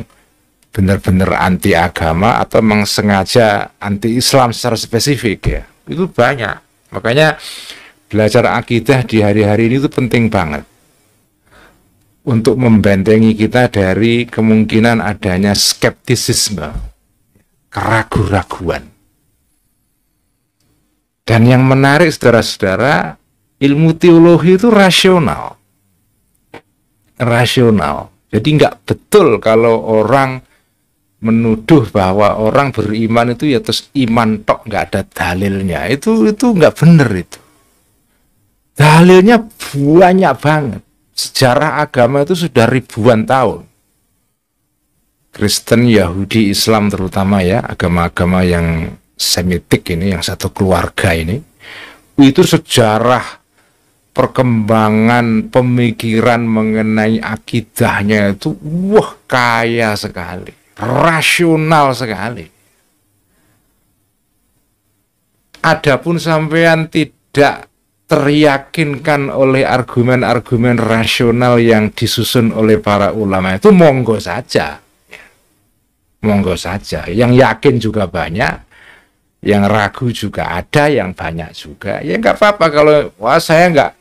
benar-benar anti agama atau memang sengaja anti Islam secara spesifik ya. Itu banyak. Makanya belajar akidah di hari-hari ini itu penting banget. Untuk membentengi kita dari kemungkinan adanya skeptisisme, keraguan-raguan. Dan yang menarik saudara-saudara, ilmu teologi itu rasional. Jadi nggak betul kalau orang menuduh bahwa orang beriman itu ya terus iman tok, nggak ada dalilnya. Itu nggak benar itu. Dalilnya banyak banget. Sejarah agama itu sudah ribuan tahun. Kristen, Yahudi, Islam terutama ya, agama-agama yang Semitik ini, yang satu keluarga ini, itu sejarah perkembangan pemikiran mengenai akidahnya itu wah kaya sekali, rasional sekali. Adapun sampean tidak teryakinkan oleh argumen-argumen rasional yang disusun oleh para ulama itu monggo saja. Monggo saja. Yang yakin juga banyak, yang ragu juga ada, yang banyak juga. Ya nggak apa-apa kalau wah saya nggak,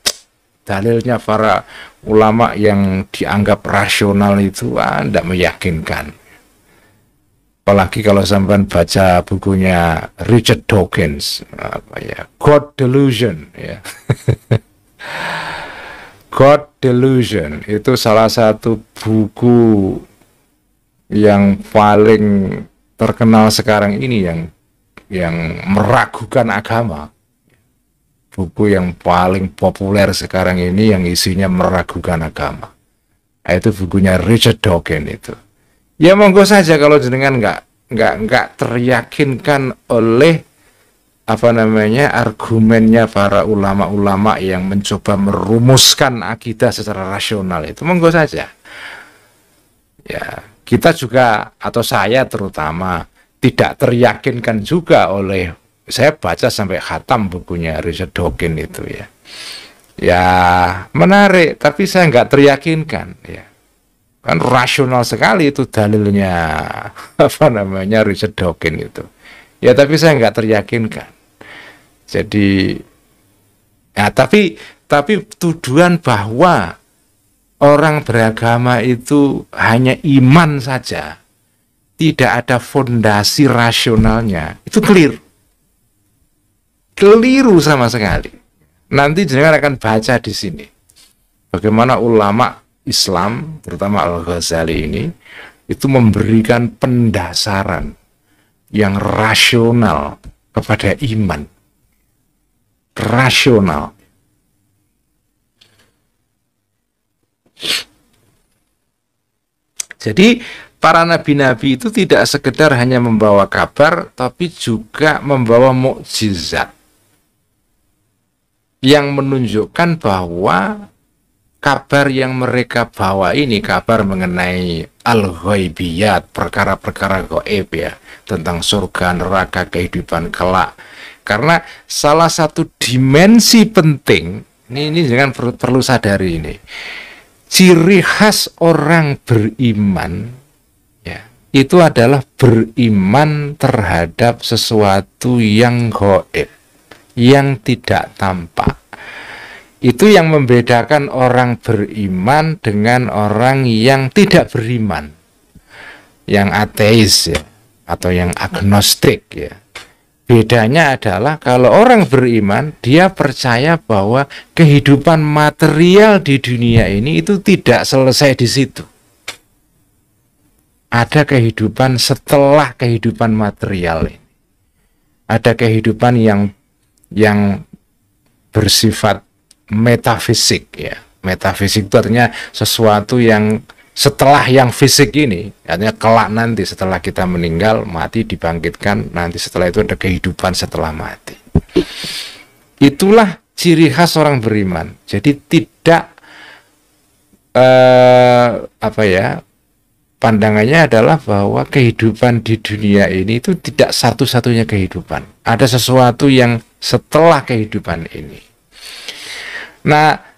dalilnya para ulama yang dianggap rasional itu nggak meyakinkan. Apalagi kalau sampai baca bukunya Richard Dawkins, apa ya, God Delusion, ya. God Delusion itu salah satu buku yang paling terkenal sekarang ini yang meragukan agama. Buku yang paling populer sekarang ini yang isinya meragukan agama. Itu bukunya Richard Dawkins itu. Ya monggo saja kalau jenengan nggak teryakinkan oleh argumennya para ulama-ulama yang mencoba merumuskan akidah secara rasional itu monggo saja. Ya, kita juga atau saya terutama tidak teryakinkan juga oleh, saya baca sampai khatam bukunya Richard Dawkins itu ya. Ya menarik, tapi saya nggak teryakinkan ya. Kan rasional sekali itu dalilnya Richard Dawkins itu ya, tapi saya nggak teryakinkan. Jadi ya, tapi tuduhan bahwa orang beragama itu hanya iman saja, tidak ada fondasi rasionalnya, itu keliru sama sekali. Nanti jenengan akan baca di sini bagaimana ulama Islam, terutama Al-Ghazali ini, itu memberikan pendasaran yang rasional kepada iman. Rasional. Jadi, para nabi-nabi itu tidak sekedar hanya membawa kabar, tapi juga membawa mukjizat yang menunjukkan bahwa kabar yang mereka bawa ini, kabar mengenai al-ghaibiyat, perkara-perkara gaib ya, tentang surga, neraka, kehidupan kelak. Karena salah satu dimensi penting, ini jangan perlu sadari ini, ciri khas orang beriman ya, itu adalah beriman terhadap sesuatu yang gaib, yang tidak tampak. Itu yang membedakan orang beriman dengan orang yang tidak beriman, yang ateis ya, atau yang agnostik ya. Bedanya adalah kalau orang beriman, dia percaya bahwa kehidupan material di dunia ini itu tidak selesai di situ. Ada kehidupan setelah kehidupan material ini. Ada kehidupan yang bersifat metafisik ya. Metafisik itu artinya sesuatu yang setelah yang fisik ini, artinya kelak nanti setelah kita meninggal, mati, dibangkitkan, nanti setelah itu ada kehidupan setelah mati. Itulah ciri khas orang beriman. Jadi tidak pandangannya adalah bahwa kehidupan di dunia ini itu tidak satu-satunya kehidupan. Ada sesuatu yang setelah kehidupan ini. Nah,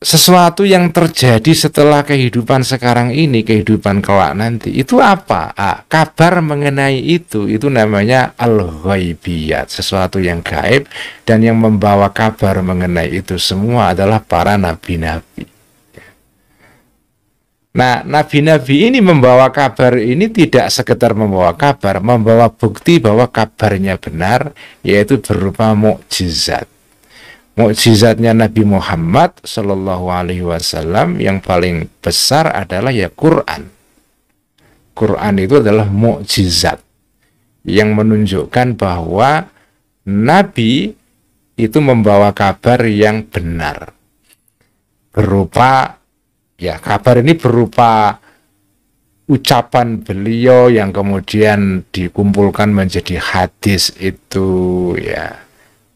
sesuatu yang terjadi setelah kehidupan sekarang ini, kehidupan kelak nanti, itu apa? Kabar mengenai itu namanya al-ghaibiyat, sesuatu yang gaib, dan yang membawa kabar mengenai itu semua adalah para nabi-nabi. Nah, nabi-nabi ini membawa kabar ini tidak sekedar membawa kabar, membawa bukti bahwa kabarnya benar, yaitu berupa mukjizat. Mukjizatnya Nabi Muhammad Shallallahu Alaihi Wasallam yang paling besar adalah ya Quran. Quran itu adalah mukjizat yang menunjukkan bahwa Nabi itu membawa kabar yang benar. Berupa, ya kabar ini berupa ucapan beliau yang kemudian dikumpulkan menjadi hadis itu ya.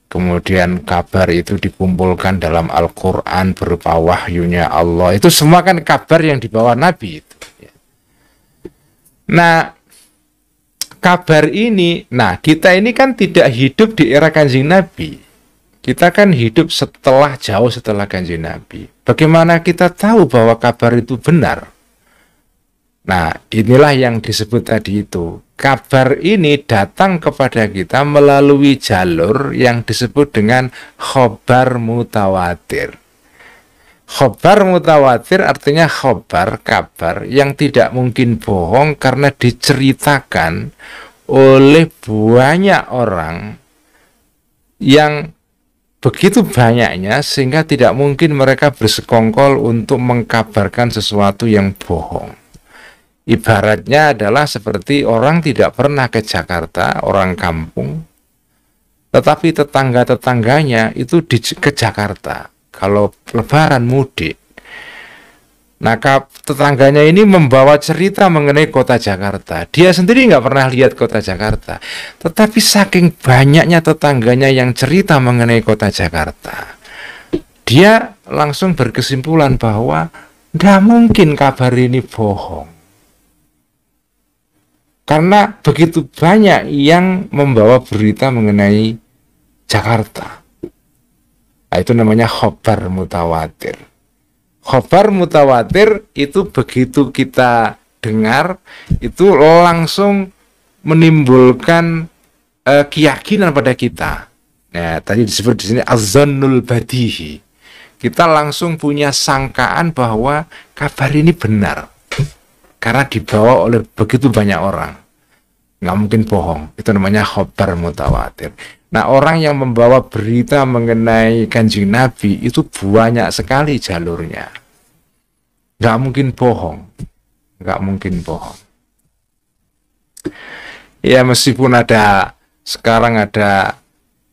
kemudian kabar itu dikumpulkan dalam Al-Quran berupa wahyunya Allah. Itu semua kan kabar yang dibawa Nabi itu. Nah, kabar ini, kita ini kan tidak hidup di era Kanjeng Nabi. Kita kan hidup jauh setelah Kanjeng Nabi. Bagaimana kita tahu bahwa kabar itu benar? Nah, inilah yang disebut tadi itu. Kabar ini datang kepada kita melalui jalur yang disebut dengan khobar mutawatir. Khobar mutawatir artinya kabar yang tidak mungkin bohong karena diceritakan oleh banyak orang yang begitu banyaknya sehingga tidak mungkin mereka bersekongkol untuk mengkabarkan sesuatu yang bohong. Ibaratnya adalah seperti orang tidak pernah ke Jakarta, orang kampung, tetapi tetangga-tetangganya itu ke Jakarta. Kalau lebaran mudik, nah tetangganya ini membawa cerita mengenai kota Jakarta. Dia sendiri nggak pernah lihat kota Jakarta, tetapi saking banyaknya tetangganya yang cerita mengenai kota Jakarta, dia langsung berkesimpulan bahwa nggak mungkin kabar ini bohong. Karena begitu banyak yang membawa berita mengenai Jakarta. Nah, itu namanya khobar mutawatir. Khobar mutawatir itu begitu kita dengar, itu langsung menimbulkan keyakinan pada kita. Nah, tadi disebut di sini az-zannul badihi. Kita langsung punya sangkaan bahwa kabar ini benar. Karena dibawa oleh begitu banyak orang, nggak mungkin bohong. Itu namanya khobar mutawatir. Nah, orang yang membawa berita mengenai Kanjeng Nabi itu banyak sekali jalurnya, nggak mungkin bohong, nggak mungkin bohong. Ya, meskipun sekarang ada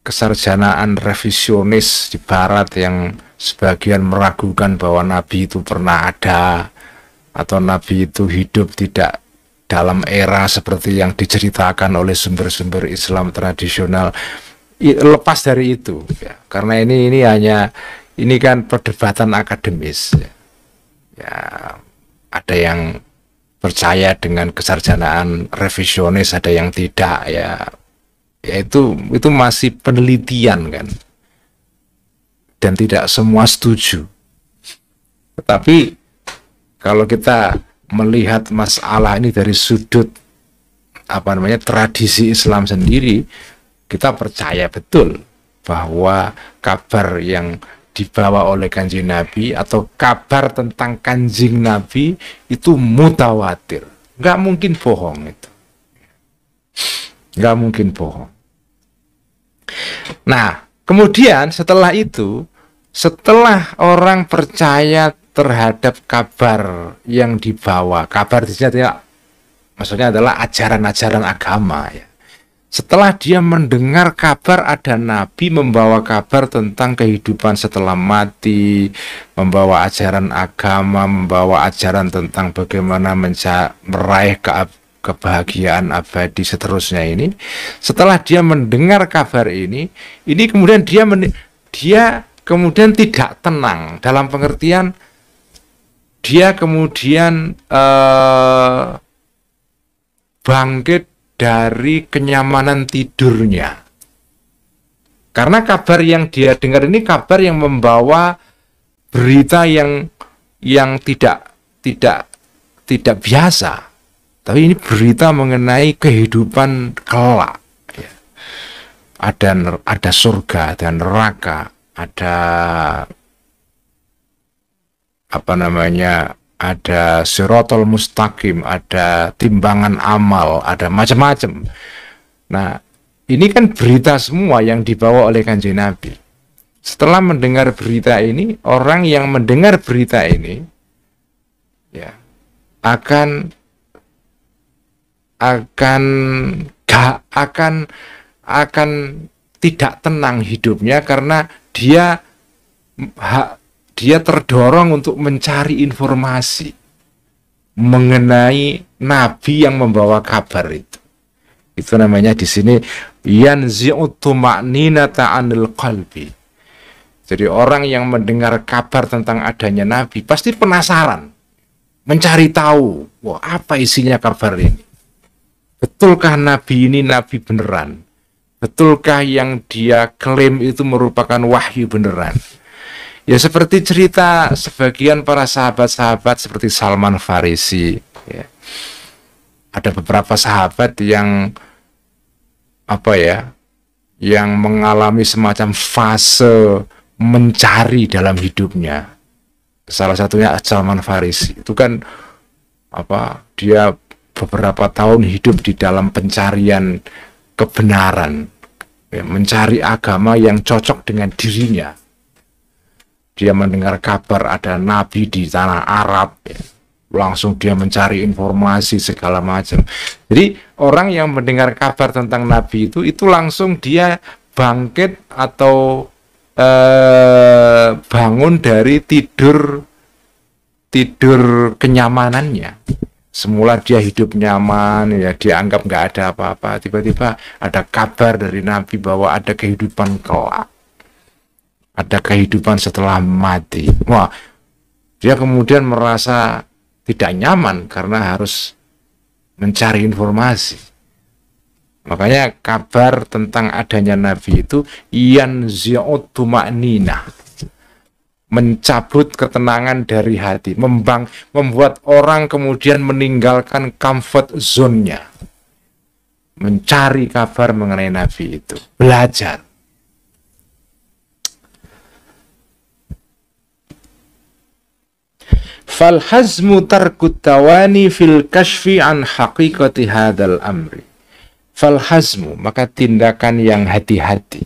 kesarjanaan revisionis di Barat yang sebagian meragukan bahwa Nabi itu pernah ada, atau Nabi itu hidup tidak dalam era seperti yang diceritakan oleh sumber-sumber Islam tradisional. Lepas dari itu, ya, karena ini kan perdebatan akademis. Ya, ada yang percaya dengan kesarjanaan revisionis, ada yang tidak. Ya itu masih penelitian kan, dan tidak semua setuju. Tetapi kalau kita melihat masalah ini dari sudut tradisi Islam sendiri, kita percaya betul bahwa kabar yang dibawa oleh Kanjeng Nabi atau kabar tentang Kanjeng Nabi itu mutawatir, nggak mungkin bohong itu, nggak mungkin bohong. Nah, kemudian setelah orang percaya terhadap kabar yang dibawa, kabar di sini maksudnya adalah ajaran-ajaran agama, ya. Setelah dia mendengar kabar ada Nabi membawa kabar tentang kehidupan setelah mati, membawa ajaran agama, membawa ajaran tentang bagaimana meraih kebahagiaan abadi seterusnya ini. Setelah dia mendengar kabar ini kemudian dia kemudian tidak tenang, dalam pengertian dia kemudian bangkit dari kenyamanan tidurnya. Karena kabar yang dia dengar ini kabar yang membawa berita yang tidak biasa. Tapi ini berita mengenai kehidupan kelak. Ya. Ada surga, ada neraka, ada ada sirotol mustaqim, ada timbangan amal, ada macam-macam. Nah, ini kan berita semua yang dibawa oleh Kanjeng Nabi. Setelah mendengar berita ini, orang yang mendengar berita ini ya akan tidak tenang hidupnya karena dia terdorong untuk mencari informasi mengenai Nabi yang membawa kabar itu. Itu namanya di sini yanzi'ut tuma'ninata 'anil qalbi. Jadi orang yang mendengar kabar tentang adanya nabi pasti penasaran, mencari tahu, wah apa isinya kabar ini? Betulkah nabi ini nabi beneran? Betulkah yang dia klaim itu merupakan wahyu beneran? Ya seperti cerita sebagian para sahabat-sahabat seperti Salman Farisi. Ya. Ada beberapa sahabat yang yang mengalami semacam fase mencari dalam hidupnya. Salah satunya Salman Farisi. Itu kan dia beberapa tahun hidup di dalam pencarian kebenaran, ya, mencari agama yang cocok dengan dirinya. Dia mendengar kabar ada nabi di tanah Arab, ya, langsung dia mencari informasi segala macam. Jadi orang yang mendengar kabar tentang nabi itu langsung dia bangkit atau bangun dari tidur kenyamanannya. Semula dia hidup nyaman, ya dia anggap nggak ada apa-apa. Tiba-tiba ada kabar dari nabi bahwa ada kehidupan kelak, ada kehidupan setelah mati. Wah, dia kemudian merasa tidak nyaman karena harus mencari informasi. Makanya kabar tentang adanya nabi itu yanzi'ut tuma'ninah, mencabut ketenangan dari hati, membuat orang kemudian meninggalkan comfort zone-nya, mencari kabar mengenai nabi itu, belajar. Fal hazmu tarkut tawani fil kashfi an haqiqati hadal amri. Fal hazmu, maka tindakan yang hati-hati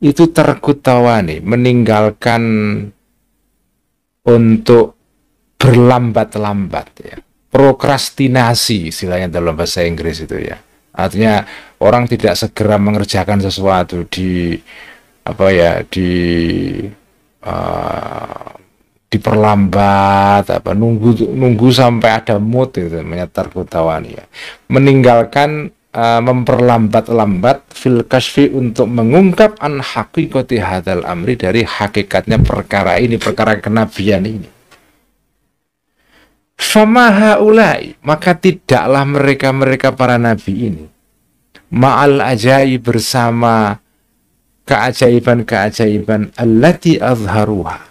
itu tarkut tawani, meninggalkan untuk berlambat-lambat, ya. Prokrastinasi istilahnya dalam bahasa Inggris itu, ya. Artinya orang tidak segera mengerjakan sesuatu diperlambat, nunggu sampai ada mood, itu namanya tarkut tawani, ya. Meninggalkan memperlambat-lambat fil kasfi, untuk mengungkap an haqiqati hadzal amri, dari hakikatnya perkara ini, perkara kenabian ini. Fama haulai, maka tidaklah mereka para nabi ini, ma'al ajaib, bersama keajaiban-keajaiban, allati azharuha,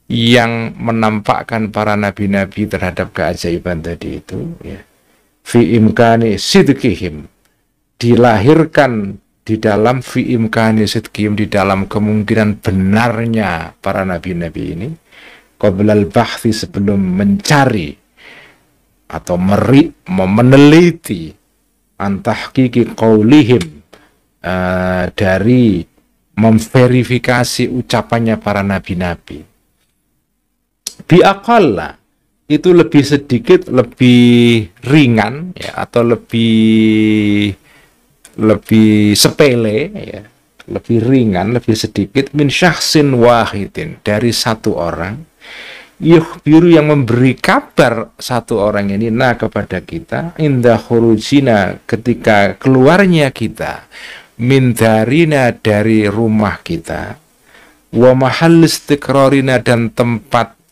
yang menampakkan para nabi-nabi terhadap keajaiban tadi itu, ya. Fi imkani sidqihim, dilahirkan di dalam fi imkani sidqihim, di dalam kemungkinan benarnya para nabi-nabi ini, qablal bahthi, sebelum mencari atau meneliti antahqiqi qaulihim, dari memverifikasi ucapannya para nabi-nabi. Biaqalla, itu lebih sedikit, lebih ringan, ya, atau lebih sepele, ya, lebih ringan, lebih sedikit, min syakhsin wahidin, dari satu orang, yukhbiru, yang memberi kabar satu orang ini, nah, kepada kita, inda khurujina, ketika keluarnya kita, min darina, dari rumah kita, wa mahall istiqrarina, dan tempat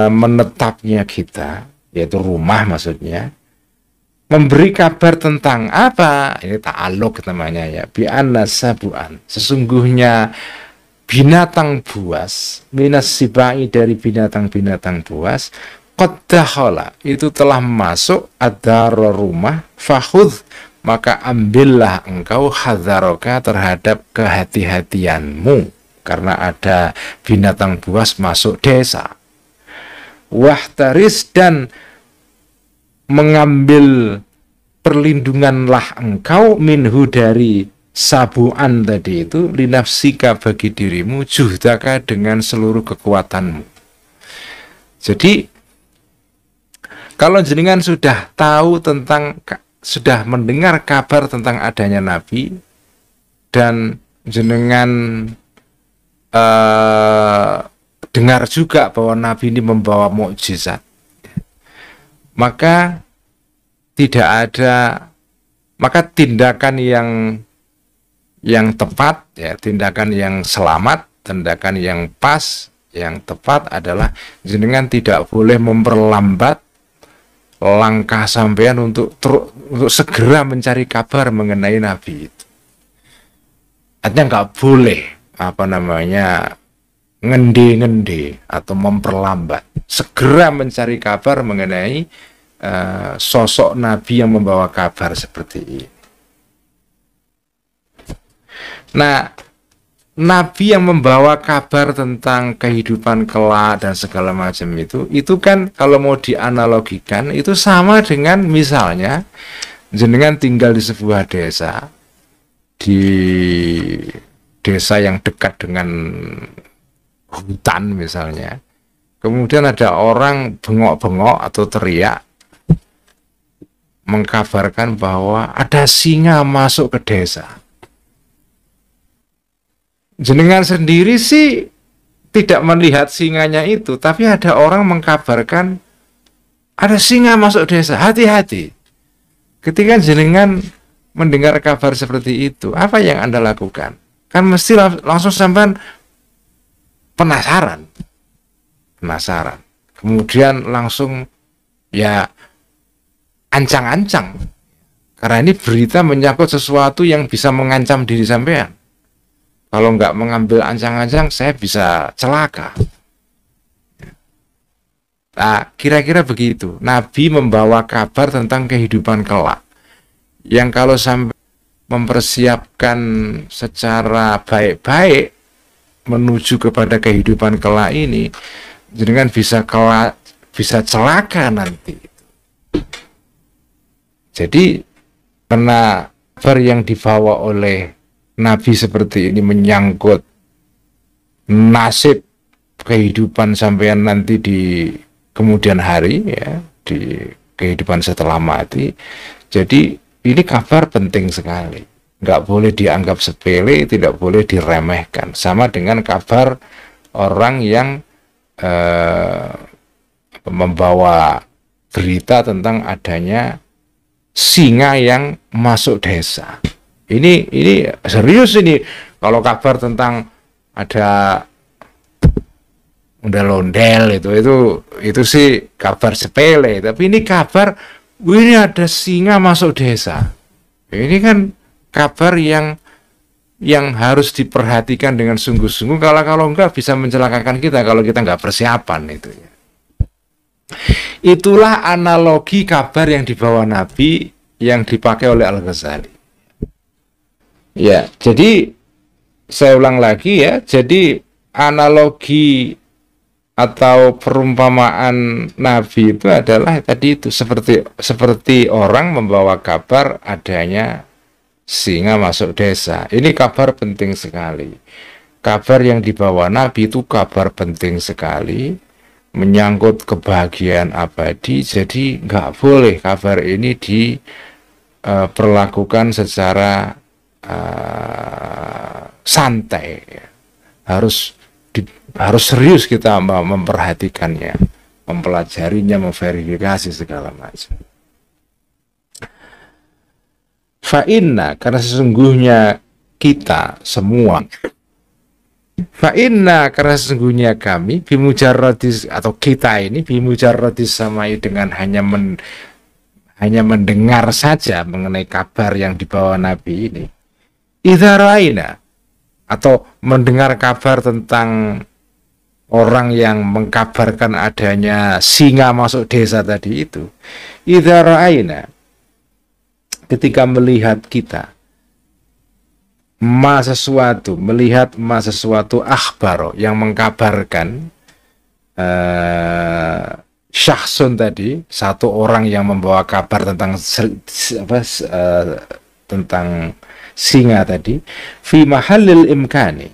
menetapnya kita, yaitu rumah maksudnya, memberi kabar tentang apa? Ini ta'aluk namanya, ya. Bi'anna sabu'an, sesungguhnya binatang buas, minas sibai, dari binatang-binatang buas, qad dakhala, itu telah masuk, adara, rumah, fakhudh, maka ambillah engkau, hadzaroka, terhadap kehati-hatianmu, karena ada binatang buas masuk desa. Wahtaris, dan mengambil perlindunganlah engkau, minhu, dari sabuan tadi itu, linafsika, bagi dirimu, juhdaka, dengan seluruh kekuatanmu. Jadi kalau jenengan sudah tahu tentang, sudah mendengar kabar tentang adanya nabi, dan jenengan dengar juga bahwa nabi ini membawa mukjizat, maka tidak ada Maka tindakan yang tepat, ya, tindakan yang selamat, tindakan yang pas, yang tepat adalah jenengan tidak boleh memperlambat langkah sampean untuk segera mencari kabar mengenai Nabi itu. Artinya nggak boleh ngende-ngende atau memperlambat, segera mencari kabar mengenai sosok Nabi yang membawa kabar seperti ini. Nah, Nabi yang membawa kabar tentang kehidupan kelak dan segala macam itu kan kalau mau dianalogikan itu sama dengan misalnya jenengan tinggal di sebuah desa, di desa yang dekat dengan hutan misalnya, kemudian ada orang bengok-bengok atau teriak mengkabarkan bahwa ada singa masuk ke desa. Jenengan sendiri sih tidak melihat singanya itu, tapi ada orang mengkabarkan ada singa masuk desa, hati-hati. Ketika jenengan mendengar kabar seperti itu, apa yang Anda lakukan? Kan mesti langsung sampai penasaran. Kemudian langsung ya ancang-ancang. Karena ini berita menyangkut sesuatu yang bisa mengancam diri sampean. Kalau nggak mengambil ancang-ancang, saya bisa celaka. Nah, kira-kira begitu. Nabi membawa kabar tentang kehidupan kelak. Yang kalau sampai mempersiapkan secara baik-baik menuju kepada kehidupan kelak ini, jenengan bisa celaka nanti. Jadi, karena kabar yang dibawa oleh Nabi seperti ini menyangkut nasib kehidupan sampean nanti di kemudian hari, ya, di kehidupan setelah mati. Jadi ini kabar penting sekali, nggak boleh dianggap sepele, tidak boleh diremehkan. Sama dengan kabar orang yang membawa berita tentang adanya singa yang masuk desa. Ini serius ini. Kalau kabar tentang ada ondel-ondel itu sih kabar sepele. Tapi ini kabar, ini ada singa masuk desa. Ini kan kabar yang harus diperhatikan dengan sungguh-sungguh. Kalau enggak bisa mencelakakan kita kalau kita nggak persiapan itu. Itulah analogi kabar yang dibawa Nabi yang dipakai oleh Al-Ghazali. Ya, jadi saya ulang lagi ya. Jadi analogi atau perumpamaan Nabi itu adalah tadi itu seperti orang membawa kabar adanya singa masuk desa. Ini kabar penting sekali. Kabar yang dibawa Nabi itu kabar penting sekali, menyangkut kebahagiaan abadi. Jadi nggak boleh kabar ini diperlakukan secara santai. Harus serius kita memperhatikannya, mempelajarinya, memverifikasi segala macam. Fa'inna, karena sesungguhnya kita semua, fa'inna, karena sesungguhnya kami, bimujarradis, atau kita ini bimujarradis samai, dengan hanya mendengar saja mengenai kabar yang dibawa Nabi ini, idza ra'aina, atau mendengar kabar tentang orang yang mengkabarkan adanya singa masuk desa tadi itu, idza ra'aina, ketika melihat kita melihat sesuatu akhbaro, yang mengkabarkan syakhsun tadi, satu orang yang membawa kabar tentang tentang singa tadi, fi mahallil imkani,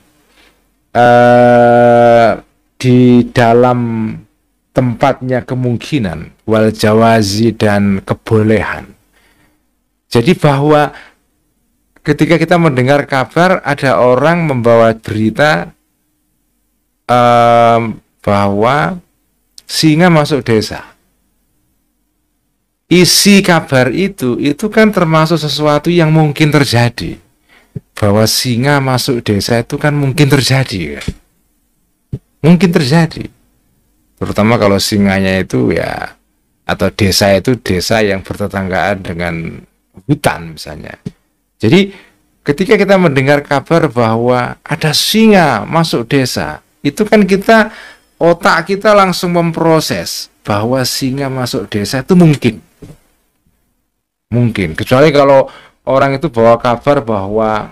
di dalam tempatnya kemungkinan, wal jawazi, dan kebolehan. Jadi bahwa ketika kita mendengar kabar ada orang membawa berita bahwa singa masuk desa, isi kabar itu kan termasuk sesuatu yang mungkin terjadi. Bahwa singa masuk desa itu kan mungkin terjadi kan? Mungkin terjadi. Terutama kalau singanya itu ya, atau desa itu desa yang bertetanggaan dengan hutan misalnya. Jadi ketika kita mendengar kabar bahwa ada singa masuk desa, itu kan otak kita langsung memproses bahwa singa masuk desa itu mungkin. Mungkin, kecuali kalau orang itu bawa kabar bahwa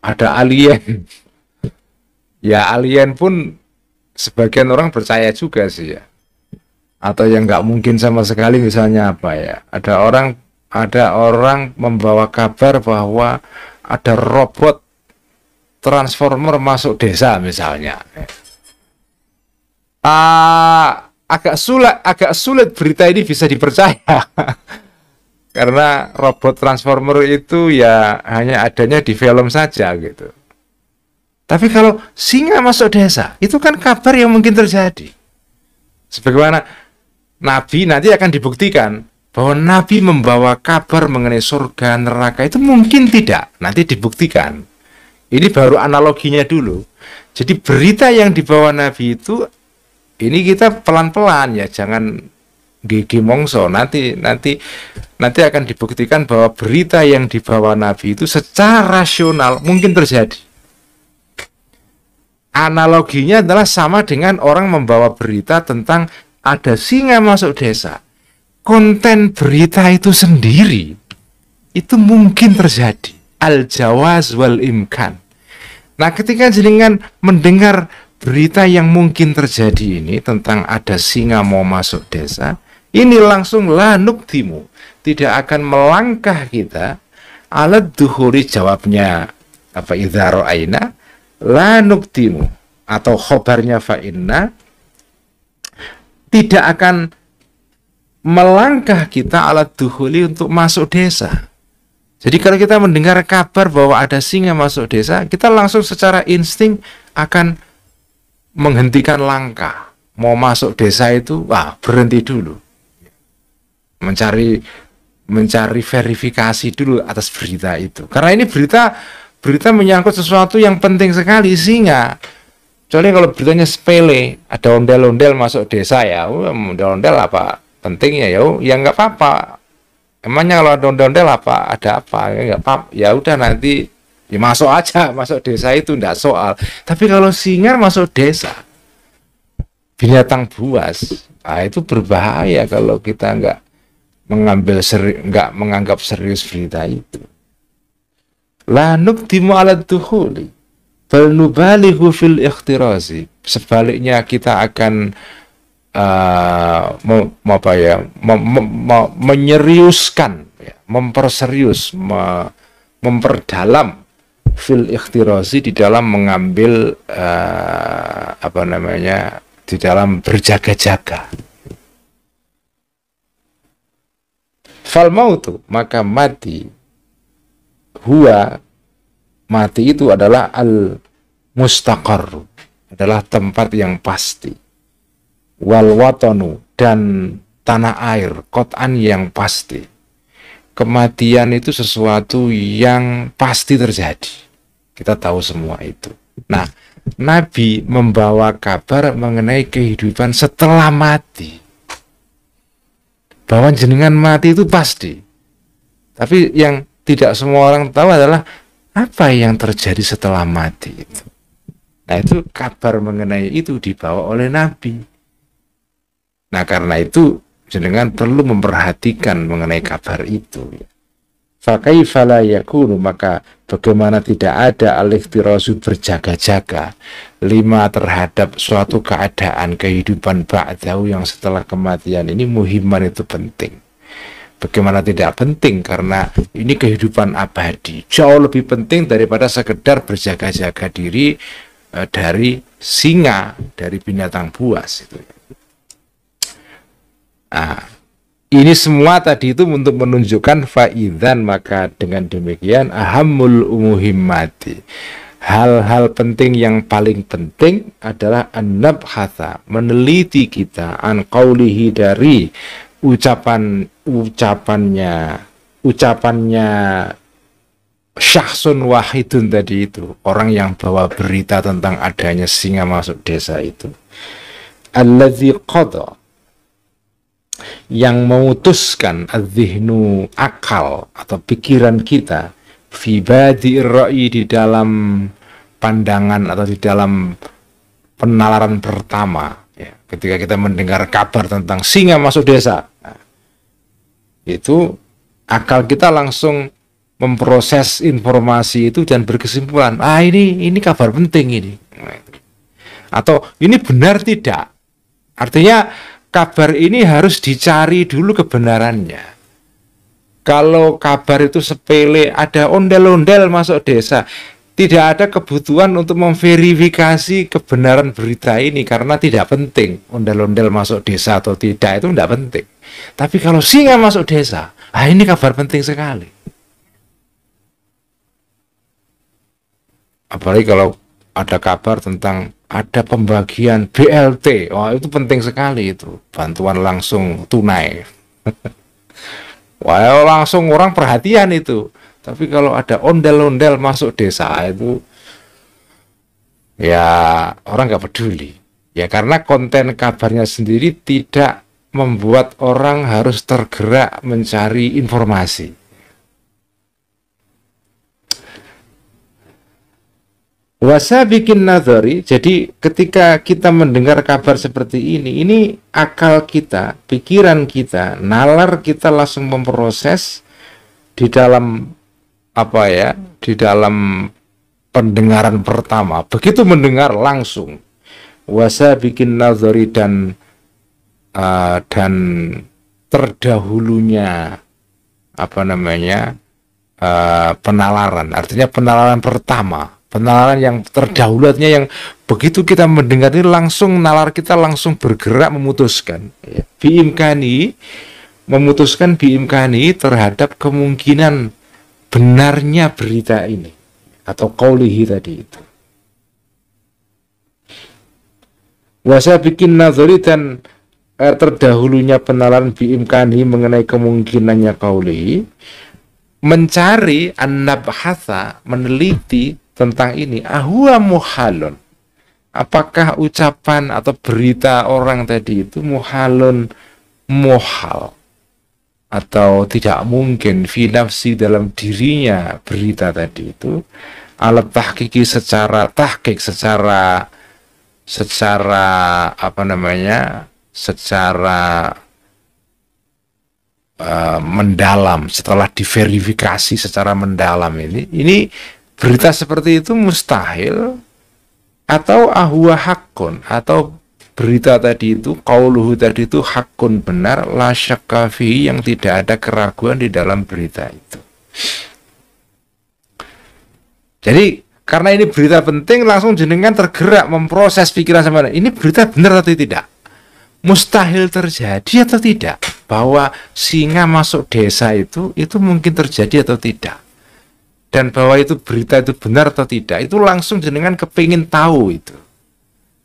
ada alien. Ya alien pun sebagian orang percaya juga sih ya. Atau yang nggak mungkin sama sekali misalnya ada orang membawa kabar bahwa ada robot transformer masuk desa misalnya. Agak sulit berita ini bisa dipercaya. Karena robot transformer itu ya hanya adanya di film saja gitu. Tapi kalau singa masuk desa, itu kan kabar yang mungkin terjadi. Sebagaimana Nabi nanti akan dibuktikan bahwa Nabi membawa kabar mengenai surga neraka itu mungkin tidak, nanti dibuktikan. Ini baru analoginya dulu. Jadi berita yang dibawa Nabi itu, ini kita pelan-pelan ya, jangan gigi mongso. Nanti akan dibuktikan bahwa berita yang dibawa Nabi itu secara rasional mungkin terjadi. Analoginya adalah sama dengan orang membawa berita tentang ada singa masuk desa. Konten berita itu sendiri itu mungkin terjadi. Al-jawaz wal imkan. Nah, ketika jenengan mendengar berita yang mungkin terjadi ini tentang ada singa mau masuk desa, ini langsung la nuktimu, tidak akan melangkah kita alat duhuri, jawabnya idza ra'aina la nuktimu, atau khobarnya fa'inna, tidak akan melangkah kita alat duhuli untuk masuk desa. Jadi kalau kita mendengar kabar bahwa ada singa masuk desa, kita langsung secara insting akan menghentikan langkah. Mau masuk desa itu, berhenti dulu. Mencari verifikasi dulu atas berita itu. Karena ini berita menyangkut sesuatu yang penting sekali, singa. Kecuali kalau beritanya sepele, ada ondel-ondel masuk desa ya, ondel-ondel apa pentingnya ya nggak apa-apa. Emangnya kalau ada ondel-ondel ada apa? Ya nggak apa, ya udah nanti ya masuk aja, masuk desa itu nggak soal. Tapi kalau singa masuk desa, binatang buas, itu berbahaya kalau kita nggak menganggap serius berita itu. La nuktimu ala dukhuli bal nubalihu fil ikhtirazi. Sebaliknya kita akan menyeriuskan, memperserius, memperdalam fil ikhtirazi, di dalam mengambil di dalam berjaga-jaga. Fal mautu, maka mati, mati itu adalah al-mustaqarru, adalah tempat yang pasti. Wal watanu, dan tanah air, qat'an, yang pasti. Kematian itu sesuatu yang pasti terjadi. Kita tahu semua itu. Nah, Nabi membawa kabar mengenai kehidupan setelah mati. Bahwa jenengan mati itu pasti. Tapi yang tidak semua orang tahu adalah apa yang terjadi setelah mati itu. Nah, itu kabar mengenai itu dibawa oleh Nabi. Nah, karena itu jenengan perlu memperhatikan mengenai kabar itu. Fakaifa la yakunu, maka bagaimana tidak ada al-ikhtirazu, berjaga-jaga, lima, terhadap suatu keadaan kehidupan ba'dahu, yang setelah kematian ini, muhimman, itu penting. Bagaimana tidak penting, karena ini kehidupan abadi, jauh lebih penting daripada sekedar berjaga-jaga diri dari singa, dari binatang buas itu. Nah, ini semua tadi itu untuk menunjukkan faidzan, maka dengan demikian ahammul umuhimmati, hal-hal penting yang paling penting adalah an-nabhatha, meneliti kita an qaulihi, dari ucapannya syakhsun wahidun tadi itu, orang yang bawa berita tentang adanya singa masuk desa itu, alladzi qada, yang memutuskan adzihnu, akal atau pikiran kita, fi badi'ir ra'yi, di dalam pandangan atau di dalam penalaran pertama, ya, ketika kita mendengar kabar tentang singa masuk desa, nah, itu akal kita langsung memproses informasi itu dan berkesimpulan, ini kabar penting ini, atau ini benar tidak. Artinya kabar ini harus dicari dulu kebenarannya. Kalau kabar itu sepele, ada ondel-ondel masuk desa, tidak ada kebutuhan untuk memverifikasi kebenaran berita ini karena tidak penting ondel-ondel masuk desa atau tidak, itu tidak penting. Tapi kalau singa masuk desa, ini kabar penting sekali. Apalagi kalau ada kabar tentang ada pembagian BLT, itu penting sekali, itu bantuan langsung tunai. Langsung orang perhatian itu. Tapi kalau ada ondel-ondel masuk desa itu, ya orang nggak peduli. Ya karena konten kabarnya sendiri tidak membuat orang harus tergerak mencari informasi. Wasabiqin nadhari, jadi ketika kita mendengar kabar seperti ini akal kita, pikiran kita, nalar kita langsung memproses di dalam di dalam pendengaran pertama. Begitu mendengar langsung wasabiqin nadhari, dan terdahulunya penalaran, artinya penalaran pertama. Penalaran yang terdahulu, artinya yang begitu kita mendengar ini langsung nalar kita langsung bergerak memutuskan, memutuskan biimkani terhadap kemungkinan benarnya berita ini atau qaulihi tadi itu. Wasabiqin nadhari, dan terdahulunya penalaran biimkani mengenai kemungkinannya qaulihi, mencari an-nabhatha, meneliti tentang ini, ahwa muhalun, apakah ucapan atau berita orang tadi itu muhalun, muhal atau tidak mungkin, fi nafsi, dalam dirinya berita tadi itu, alat tahqiqi, secara tahqiq, secara mendalam, setelah diverifikasi secara mendalam, ini berita seperti itu mustahil, atau ahwa hakun, atau berita tadi itu, qauluhu tadi itu hakun, benar, la syakka fihi, yang tidak ada keraguan di dalam berita itu. Jadi karena ini berita penting, langsung jenengan tergerak memproses pikiran sama ini berita benar atau tidak, mustahil terjadi atau tidak, bahwa singa masuk desa itu mungkin terjadi atau tidak, dan bahwa itu berita itu benar atau tidak, itu langsung jenengan kepingin tahu itu,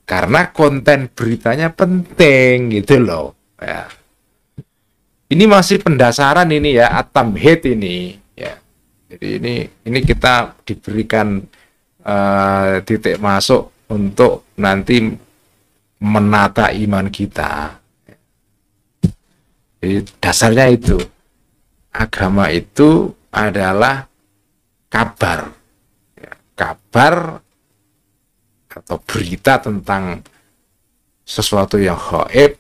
karena konten beritanya penting gitu loh ya. Ini masih pendasaran ini ya, at-tamhid ini ya. Jadi ini kita diberikan titik masuk untuk nanti menata iman kita. Jadi dasarnya itu, agama itu adalah kabar, kabar atau berita tentang sesuatu yang gaib,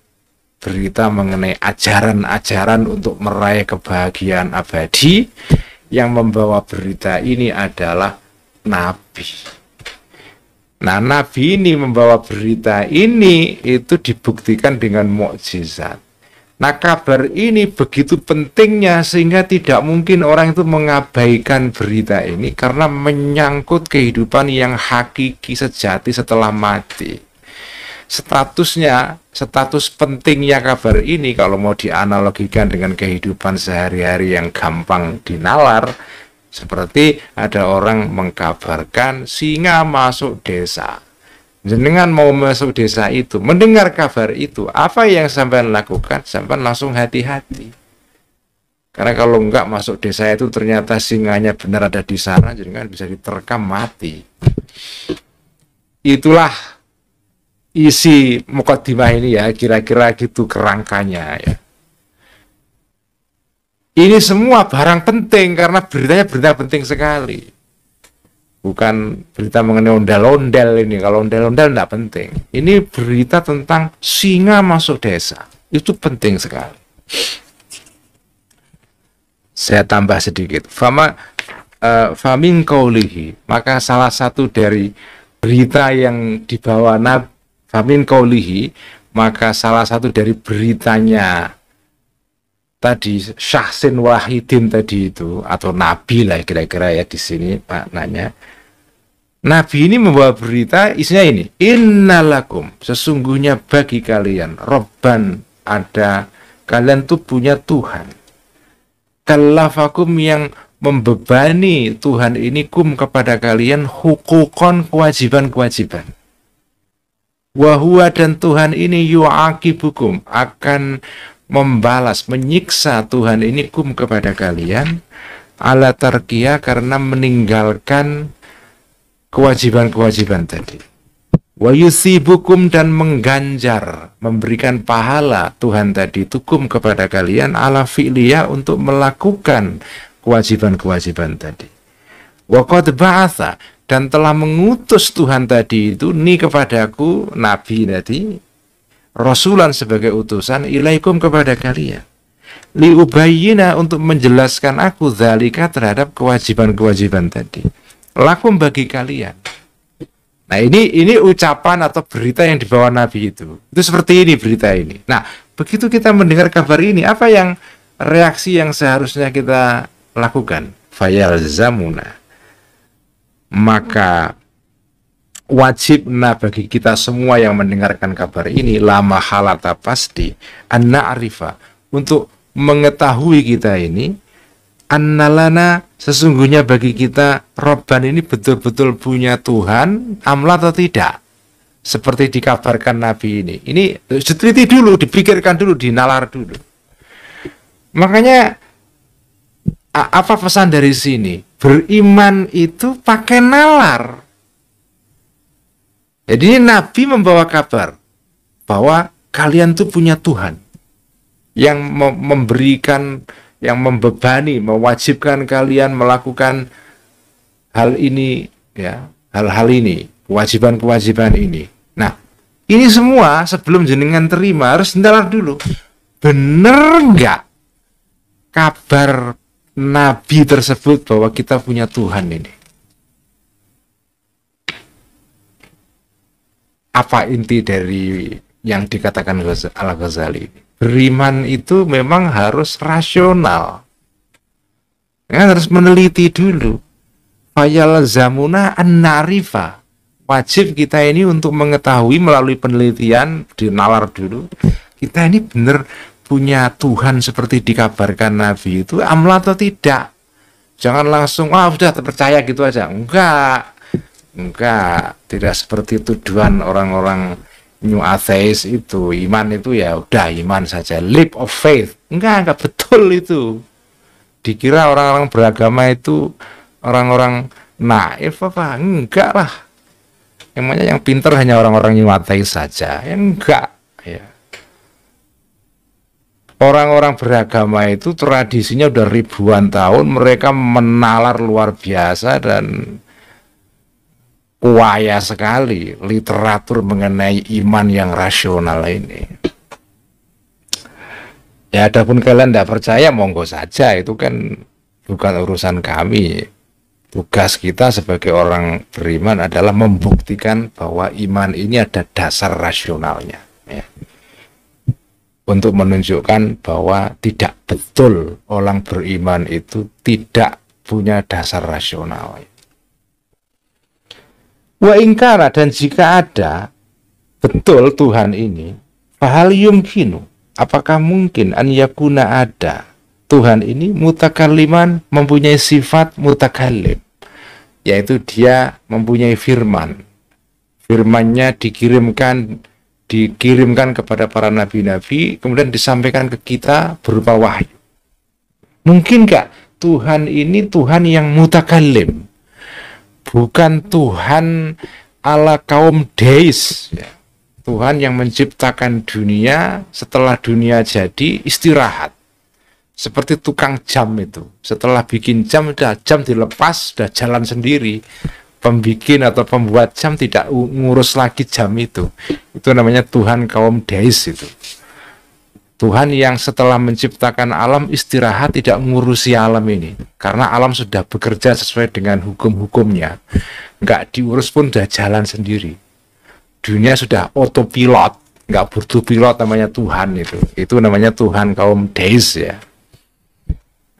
berita mengenai ajaran-ajaran untuk meraih kebahagiaan abadi. Yang membawa berita ini adalah Nabi. Nah, Nabi ini membawa berita ini itu dibuktikan dengan mukjizat. Nah, kabar ini begitu pentingnya sehingga tidak mungkin orang itu mengabaikan berita ini karena menyangkut kehidupan yang hakiki sejati setelah mati. Status pentingnya kabar ini kalau mau dianalogikan dengan kehidupan sehari-hari yang gampang dinalar, Seperti ada orang mengkabarkan singa masuk desa. Jenengan mau masuk desa itu, mendengar kabar itu, apa yang sampean lakukan? Sampean langsung hati-hati. Karena kalau enggak masuk desa itu ternyata singanya benar ada di sana, jenengan bisa diterkam mati. Itulah isi mukadimah ini ya, kira-kira gitu kerangkanya ya. Ini semua barang penting karena beritanya berita penting sekali. Bukan berita mengenai ondel-ondel ini. Kalau ondel-ondel tidak penting. Ini berita tentang singa masuk desa. Itu penting sekali. Saya tambah sedikit. Famin qaulihi, maka salah satu dari berita yang dibawa Famin qaulihi, maka salah satu dari beritanya tadi Syahsin Wahidin tadi itu, atau Nabi lah kira-kira ya di sini maknanya. Nabi ini membawa berita isinya ini, innalakum, sesungguhnya bagi kalian, Robban, ada, kalian tuh punya Tuhan. Kallafakum, yang membebani Tuhan ini kum kepada kalian, hukukon, kewajiban-kewajiban. Wahua, dan Tuhan ini yu'aqibukum, akan membalas, menyiksa Tuhan ini kum kepada kalian ala tarkiyah, karena meninggalkan kewajiban-kewajiban tadi. Wa yusibukum, dan mengganjar, memberikan pahala Tuhan tadi tukum kepada kalian ala fi'liyah, untuk melakukan kewajiban-kewajiban tadi. Wa qad ba'atha, dan telah mengutus Tuhan tadi itu ni kepadaku, Nabi tadi, Rasulan sebagai utusan, ilaikum kepada kalian, liubayyina, untuk menjelaskan aku, dzalika, terhadap kewajiban-kewajiban tadi, lakum, bagi kalian. Nah ini ucapan atau berita yang dibawa Nabi itu seperti ini berita ini. Nah begitu kita mendengar kabar ini, apa yang reaksi yang seharusnya kita lakukan? Fayalzamuna, maka wajibna bagi kita semua yang mendengarkan kabar ini, lama halata, pasti, an-na'rifa, untuk mengetahui kita ini, annalana, sesungguhnya bagi kita, Robban ini betul-betul punya Tuhan, amla atau tidak, seperti dikabarkan Nabi ini. Ini diteliti dulu, dipikirkan dulu, dinalar dulu. Makanya apa pesan dari sini? Beriman itu pakai nalar. Jadi Nabi membawa kabar bahwa kalian tuh punya Tuhan yang memberikan, yang membebani, mewajibkan kalian melakukan hal ini, ya, hal-hal ini, kewajiban-kewajiban ini. Nah, ini semua sebelum jenengan terima harus nalar dulu. Bener nggak kabar Nabi tersebut bahwa kita punya Tuhan ini? Apa inti dari yang dikatakan Al-Ghazali? Beriman itu memang harus rasional, ya, harus meneliti dulu. Fayal zamuna an-narifa, wajib kita ini untuk mengetahui melalui penelitian, dinalar dulu, kita ini benar punya Tuhan seperti dikabarkan Nabi itu, amla atau tidak. Jangan langsung sudah terpercaya gitu aja. Enggak, tidak seperti tuduhan orang-orang New Atheist itu. Iman itu ya udah iman saja, leap of faith. Enggak betul itu. Dikira orang-orang beragama itu orang-orang naif apa? Enggak lah. Yang pintar hanya orang-orang New Atheist saja. Ya enggak, ya. Orang-orang beragama itu tradisinya udah ribuan tahun, mereka menalar luar biasa dan kaya sekali literatur mengenai iman yang rasional ini. Ya, adapun kalian tidak percaya, monggo saja, itu kan bukan urusan kami. Tugas kita sebagai orang beriman adalah membuktikan bahwa iman ini ada dasar rasionalnya, ya. Untuk menunjukkan bahwa tidak betul orang beriman itu tidak punya dasar rasional. Wa ingkara, dan jika ada betul Tuhan ini, fahal yumkinu, apakah mungkin an yakuna ada, Tuhan ini mutakalliman, mempunyai sifat mutakallim, yaitu dia mempunyai firman. Firman-Nya dikirimkan kepada para nabi-nabi, kemudian disampaikan ke kita berupa wahyu. Mungkin nggak Tuhan ini Tuhan yang mutakallim, bukan Tuhan ala kaum deis, ya. Tuhan yang menciptakan dunia, setelah dunia jadi istirahat. Seperti tukang jam itu, setelah bikin jam dilepas, sudah jalan sendiri. Pembikin atau pembuat jam tidak ngurus lagi jam itu. Itu namanya Tuhan kaum deis itu. Tuhan yang setelah menciptakan alam istirahat, tidak ngurusi alam ini. Karena alam sudah bekerja sesuai dengan hukum-hukumnya. Nggak diurus pun sudah jalan sendiri. Dunia sudah autopilot, nggak butuh pilot, namanya Tuhan itu. Itu namanya Tuhan kaum deis, ya.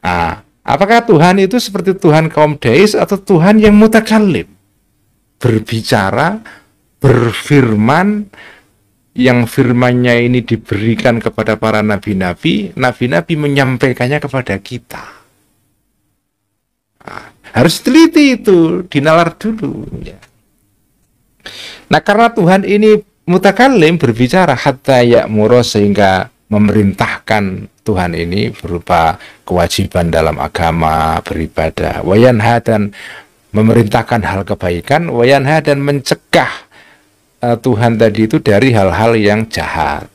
Nah, apakah Tuhan itu seperti Tuhan kaum deis atau Tuhan yang mutakallim? Berbicara, berfirman, yang firman-Nya ini diberikan kepada para nabi-nabi, nabi-nabi menyampaikannya kepada kita. Nah, harus teliti itu, dinalar dulu, ya. Nah, karena Tuhan ini mutakallim, berbicara, hatta ya'muru, sehingga memerintahkan Tuhan ini berupa kewajiban dalam agama, beribadah, wayanha, dan memerintahkan hal kebaikan, wayanha, dan mencegah Tuhan tadi itu dari hal-hal yang jahat,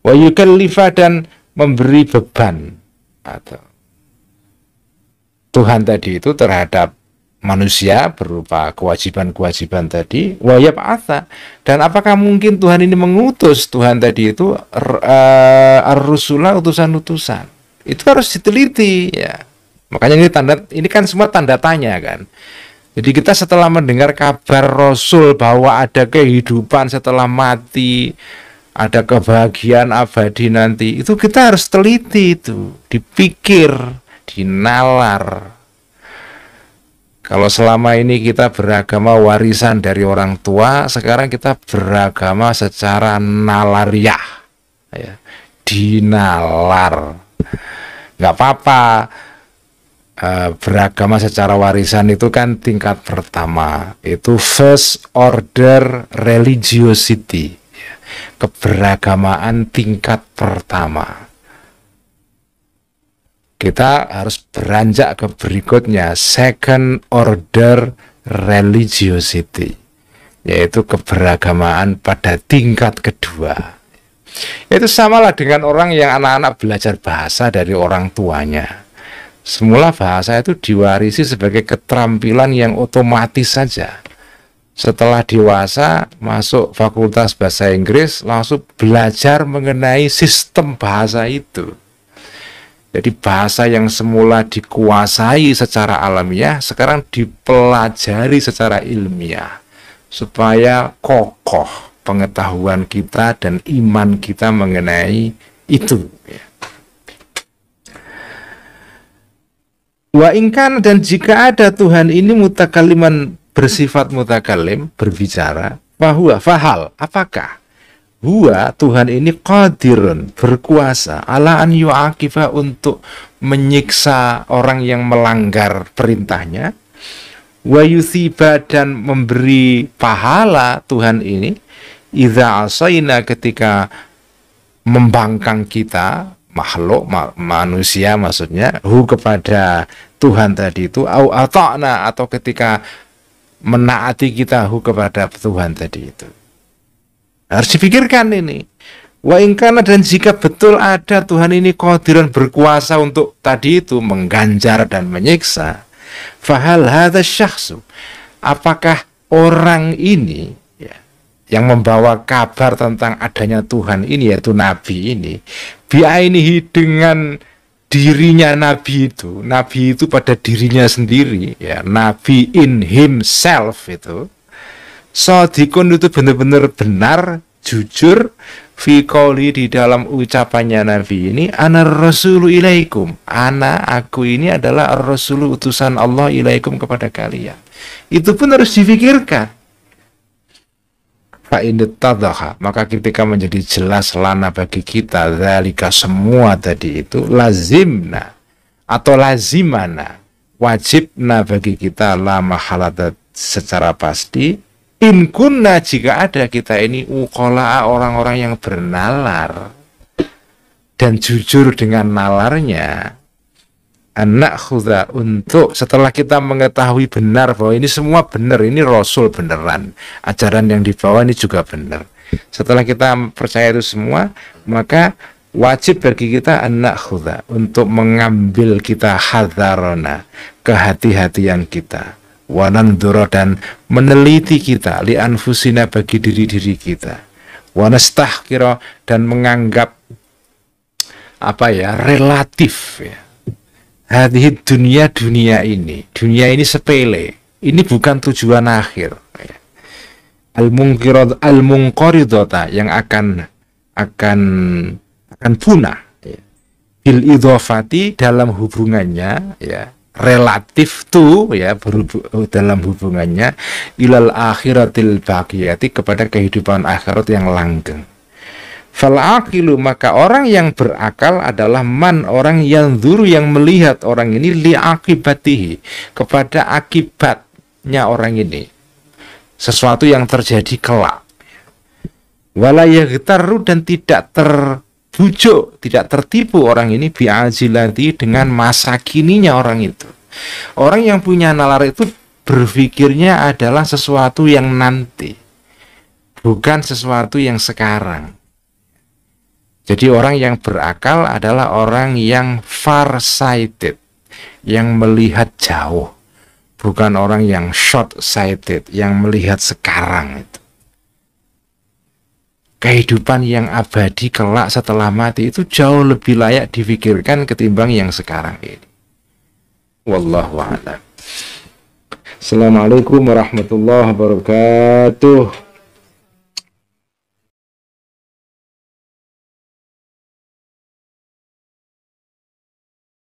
wa yukallifa, dan memberi beban atau Tuhan tadi itu terhadap manusia berupa kewajiban-kewajiban tadi, wa yab'atha, dan apakah mungkin Tuhan ini mengutus Tuhan tadi itu ar-rusula, utusan-utusan. Itu harus diteliti, ya. Makanya ini kan semua tanda tanya kan. Jadi kita setelah mendengar kabar Rasul bahwa ada kehidupan setelah mati, ada kebahagiaan abadi nanti, itu kita harus teliti itu, dipikir, dinalar. Kalau selama ini kita beragama warisan dari orang tua, sekarang kita beragama secara nalariah, ya, dinalar. Nggak apa-apa, beragama secara warisan itu kan tingkat pertama, itu first order religiosity, keberagamaan tingkat pertama. Kita harus beranjak ke berikutnya, second order religiosity, yaitu keberagamaan pada tingkat kedua. Itu samalah dengan orang yang anak-anak belajar bahasa dari orang tuanya. Semula bahasa itu diwarisi sebagai keterampilan yang otomatis saja. Setelah dewasa, masuk fakultas bahasa Inggris, langsung belajar mengenai sistem bahasa itu. Jadi bahasa yang semula dikuasai secara alamiah, sekarang dipelajari secara ilmiah, supaya kokoh pengetahuan kita dan iman kita mengenai itu. Wa ingkan, dan jika ada Tuhan ini mutakaliman, bersifat mutakalim, berbicara, fahuwa, fahal, apakah huwa, Tuhan ini qadirun, berkuasa, ala an yu'aqifa, untuk menyiksa orang yang melanggar perintahnya, wa yuthiba, dan memberi pahala Tuhan ini, idza asaina, ketika membangkang kita, makhluk, manusia maksudnya, hu, kepada Tuhan tadi itu, au ata'na, atau ketika menaati kita, hu, kepada Tuhan tadi itu. Harus dipikirkan ini. Wa ingkana, dan jika betul ada Tuhan ini qadiran, berkuasa untuk tadi itu mengganjar dan menyiksa, fahal hadza syakhsu, apakah orang ini, ya, yang membawa kabar tentang adanya Tuhan ini, yaitu nabi ini, biainihi, dengan dirinya nabi itu pada dirinya sendiri, ya, nabi in himself itu, shadikun, itu benar-benar benar, jujur, fi qouli, di dalam ucapannya nabi ini, ana rasulu ilaikum, aku ini adalah ar-rasulu, utusan Allah, ilaikum, kepada kalian. Itu pun harus difikirkan. Fa tadhaha, maka ketika menjadi jelas lana bagi kita zalika semua tadi itu, lazimna atau lazimana, wajibna bagi kita la mahalata secara pasti, in kunna jika ada kita ini uqala orang-orang yang bernalar dan jujur dengan nalarnya, anak khuda untuk setelah kita mengetahui benar bahwa ini semua benar, ini Rasul beneran, ajaran yang dibawa ini juga benar. Setelah kita percaya itu semua, maka wajib bagi kita anak khuda untuk mengambil kita hadharona, kehati-hatian kita, wanandura dan meneliti kita, li anfusina bagi diri-diri kita, wanastahkira dan menganggap relatif ya. Hadhihi dunia ini sepele, ini bukan tujuan akhir ya. Al-munqaridata yang akan punah ya. Bil idhofati dalam hubungannya ya, relatif tu ya, dalam hubungannya ilal akhiratil baqiyati, kepada kehidupan akhirat yang langgeng. Fal-aqilu, maka orang yang berakal adalah man, orang yang dzuru, yang melihat orang ini li akibatihi, kepada akibatnya orang ini, sesuatu yang terjadi kelak. Wala yaghtaru, dan tidak terbujuk, tidak tertipu orang ini bi'ajilati, dengan masa kininya orang itu. Orang yang punya nalar itu berpikirnya adalah sesuatu yang nanti, bukan sesuatu yang sekarang. Jadi orang yang berakal adalah orang yang farsighted, yang melihat jauh, bukan orang yang short-sighted, yang melihat sekarang itu. Kehidupan yang abadi kelak setelah mati itu jauh lebih layak difikirkan ketimbang yang sekarang ini. Wallahu a'lam. Assalamualaikum warahmatullahi wabarakatuh.